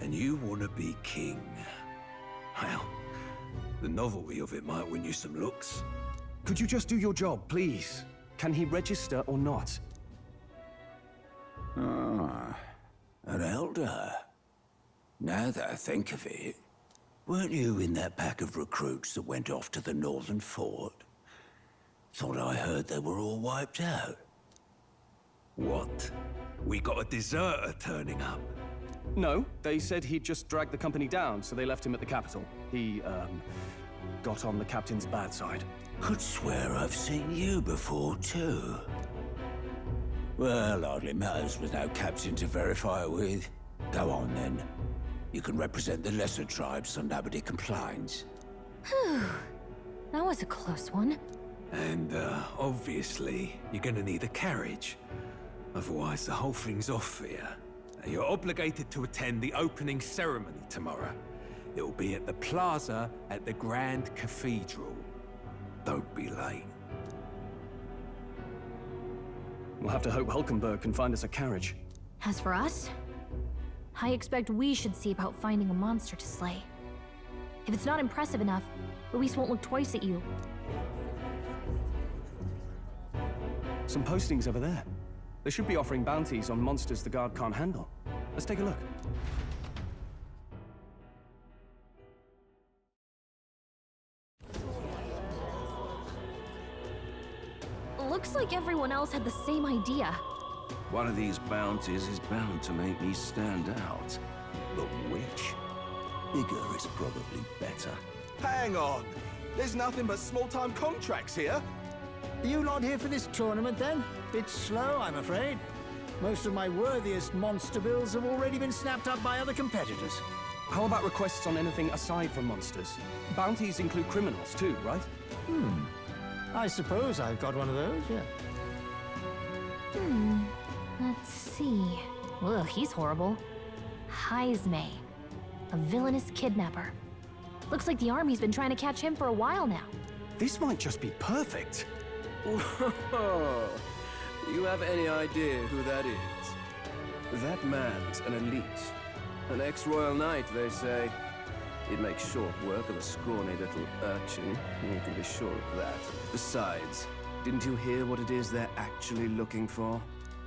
And you want to be king. Well, the novelty of it might win you some looks. Could you just do your job, please? Can he register or not? Ah, an elder. Now that I think of it, weren't you in that pack of recruits that went off to the northern fort? Thought I heard they were all wiped out. What? We got a deserter turning up? No, they said he'd just dragged the company down, so they left him at the capital. He, got on the captain's bad side. Could swear I've seen you before, too. Well, hardly matters with no captain to verify it with. Go on, then. You can represent the lesser tribes so nobody complains. Whew. That was a close one. And, obviously, you're gonna need a carriage. Otherwise, the whole thing's off for you. You're obligated to attend the opening ceremony tomorrow. It'll be at the plaza at the Grand Cathedral. Don't be late. We'll have to hope Hulkenberg can find us a carriage. As for us, I expect we should see about finding a monster to slay. If it's not impressive enough, Luis won't look twice at you. Some postings over there. They should be offering bounties on monsters the guard can't handle. Let's take a look. Looks like everyone else had the same idea. One of these bounties is bound to make me stand out. But which? Bigger is probably better. Hang on! There's nothing but small-time contracts here. Are you not here for this tournament, then? Bit slow, I'm afraid. Most of my worthiest monster bills have already been snapped up by other competitors. How about requests on anything aside from monsters? Bounties include criminals too, right? I suppose I've got one of those, yeah. Let's see. Ugh, he's horrible. Heisme, a villainous kidnapper. Looks like the army's been trying to catch him for a while now. This might just be perfect. Whoa. You have any idea who that is? That man's an elite. An ex-royal knight, they say. He'd make short work of a scrawny little urchin. You can be sure of that. Besides, didn't you hear what it is they're actually looking for?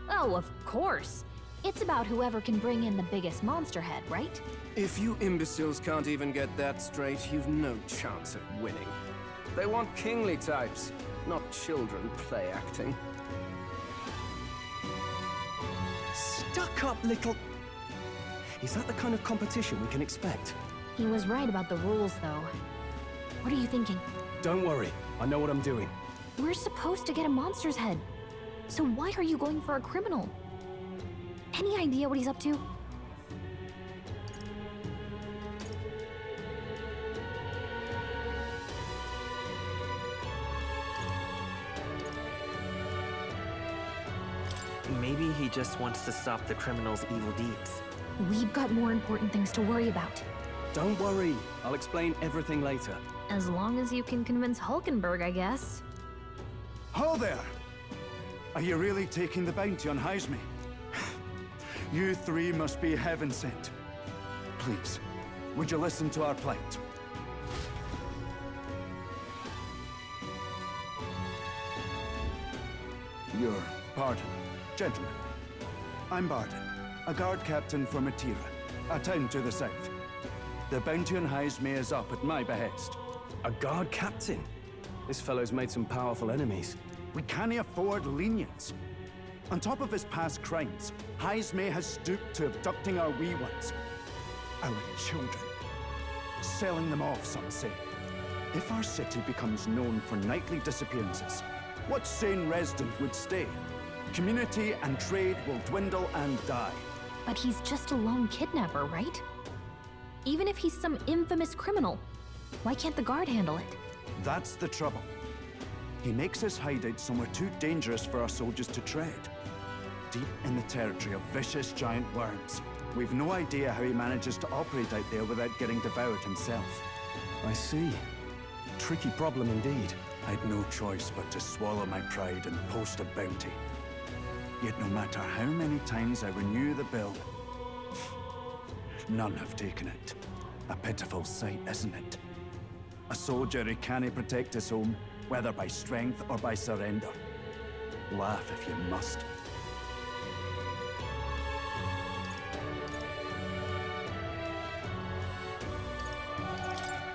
Oh, of course. It's about whoever can bring in the biggest monster head, right? If you imbeciles can't even get that straight, you've no chance at winning. They want kingly types, not children play acting. Stuck-up little... Is that the kind of competition we can expect? He was right about the rules, though. What are you thinking? Don't worry, I know what I'm doing. We're supposed to get a monster's head. So why are you going for a criminal? Any idea what he's up to? Maybe he just wants to stop the criminal's evil deeds. We've got more important things to worry about. Don't worry, I'll explain everything later. As long as you can convince Hulkenberg, I guess. Ho there! Are you really taking the bounty on Heisme? You three must be heaven sent. Please, would you listen to our plight? Your pardon, gentlemen. I'm Barden, a guard captain from Atira, a town to the south. The bounty on Heisme is up at my behest. A guard captain? This fellow's made some powerful enemies. We can't afford lenience. On top of his past crimes, Heisme has stooped to abducting our wee ones. Our children. Selling them off, some say. If our city becomes known for nightly disappearances, what sane resident would stay? Community and trade will dwindle and die. But he's just a lone kidnapper, right? Even if he's some infamous criminal, why can't the guard handle it? That's the trouble. He makes his hideout somewhere too dangerous for our soldiers to tread. Deep in the territory of vicious giant worms. We've no idea how he manages to operate out there without getting devoured himself. I see. Tricky problem indeed. I'd no choice but to swallow my pride and post a bounty. Yet no matter how many times I renew the bill, none have taken it. A pitiful sight, isn't it? A soldier who can't protect his home, whether by strength or by surrender. Laugh if you must.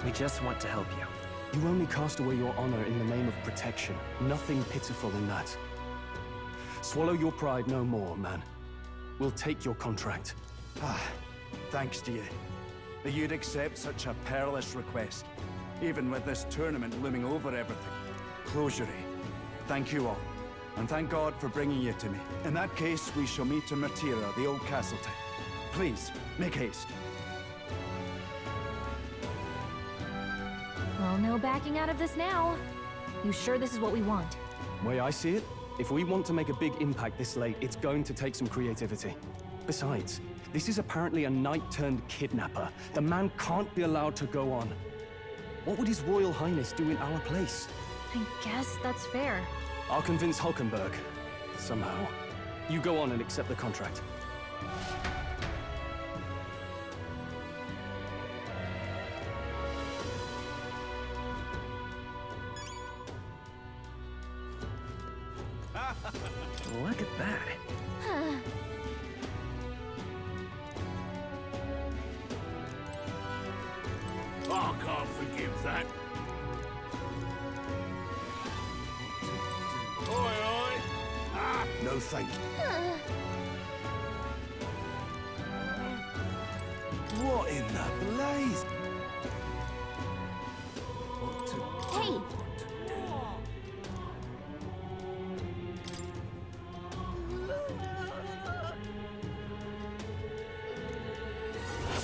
We just want to help you. You only cast away your honor in the name of protection. Nothing pitiful in that. Swallow your pride no more, man. We'll take your contract. Thanks to you, that you'd accept such a perilous request, even with this tournament looming over everything. Closure, thank you all, and thank God for bringing you to me. In that case, we shall meet in Martira, the old Castleton. Please, make haste. Well, no backing out of this now. You sure this is what we want? Way I see it, if we want to make a big impact this late, it's going to take some creativity. Besides, this is apparently a knight-turned-kidnapper. The man can't be allowed to go on. What would His Royal Highness do in our place? I guess that's fair. I'll convince Hulkenberg. Somehow. You go on and accept the contract. Look at that. I can't forgive that. Oi, oi! Ah, no thank you. What in the blaze? Hey!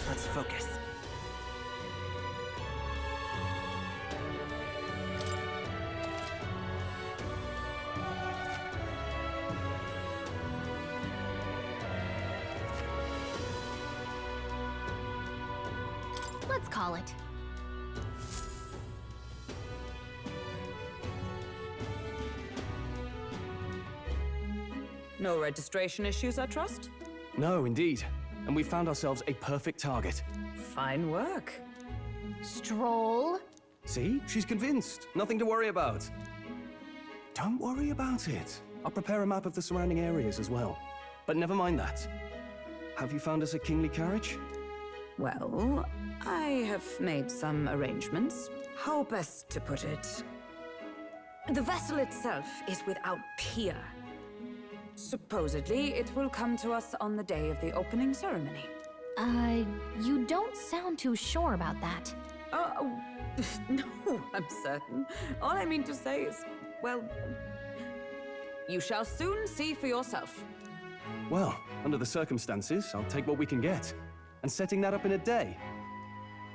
Let's focus. Let's call it. No registration issues, I trust? No, indeed. And we found ourselves a perfect target. Fine work. Stroll. See? She's convinced. Nothing to worry about. Don't worry about it. I'll prepare a map of the surrounding areas as well. But never mind that. Have you found us a kingly carriage? Well, I have made some arrangements. How best to put it? The vessel itself is without peer. Supposedly, it will come to us on the day of the opening ceremony. You don't sound too sure about that. Oh, no, I'm certain. All I mean to say is, well, you shall soon see for yourself. Well, under the circumstances, I'll take what we can get. And setting that up in a day.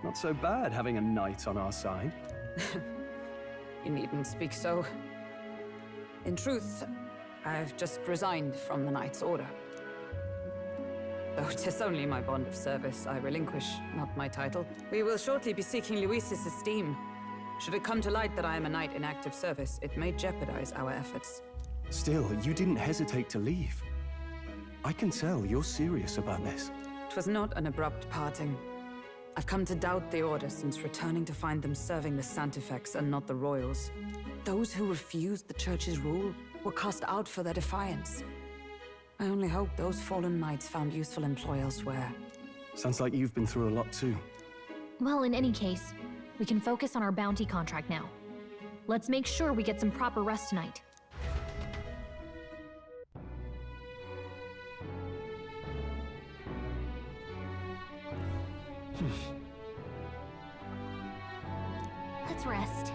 Not so bad having a knight on our side. You needn't speak so. In truth, I've just resigned from the Knight's Order. Though 'tis only my bond of service I relinquish, not my title. We will shortly be seeking Luis's esteem. Should it come to light that I am a knight in active service, it may jeopardize our efforts. Still, you didn't hesitate to leave. I can tell you're serious about this. It was not an abrupt parting. I've come to doubt the Order since returning to find them serving the Santifex and not the Royals. Those who refused the Church's rule were cast out for their defiance. I only hope those fallen knights found useful employ elsewhere. Sounds like you've been through a lot too. Well, in any case, we can focus on our bounty contract now. Let's make sure we get some proper rest tonight. Let's rest.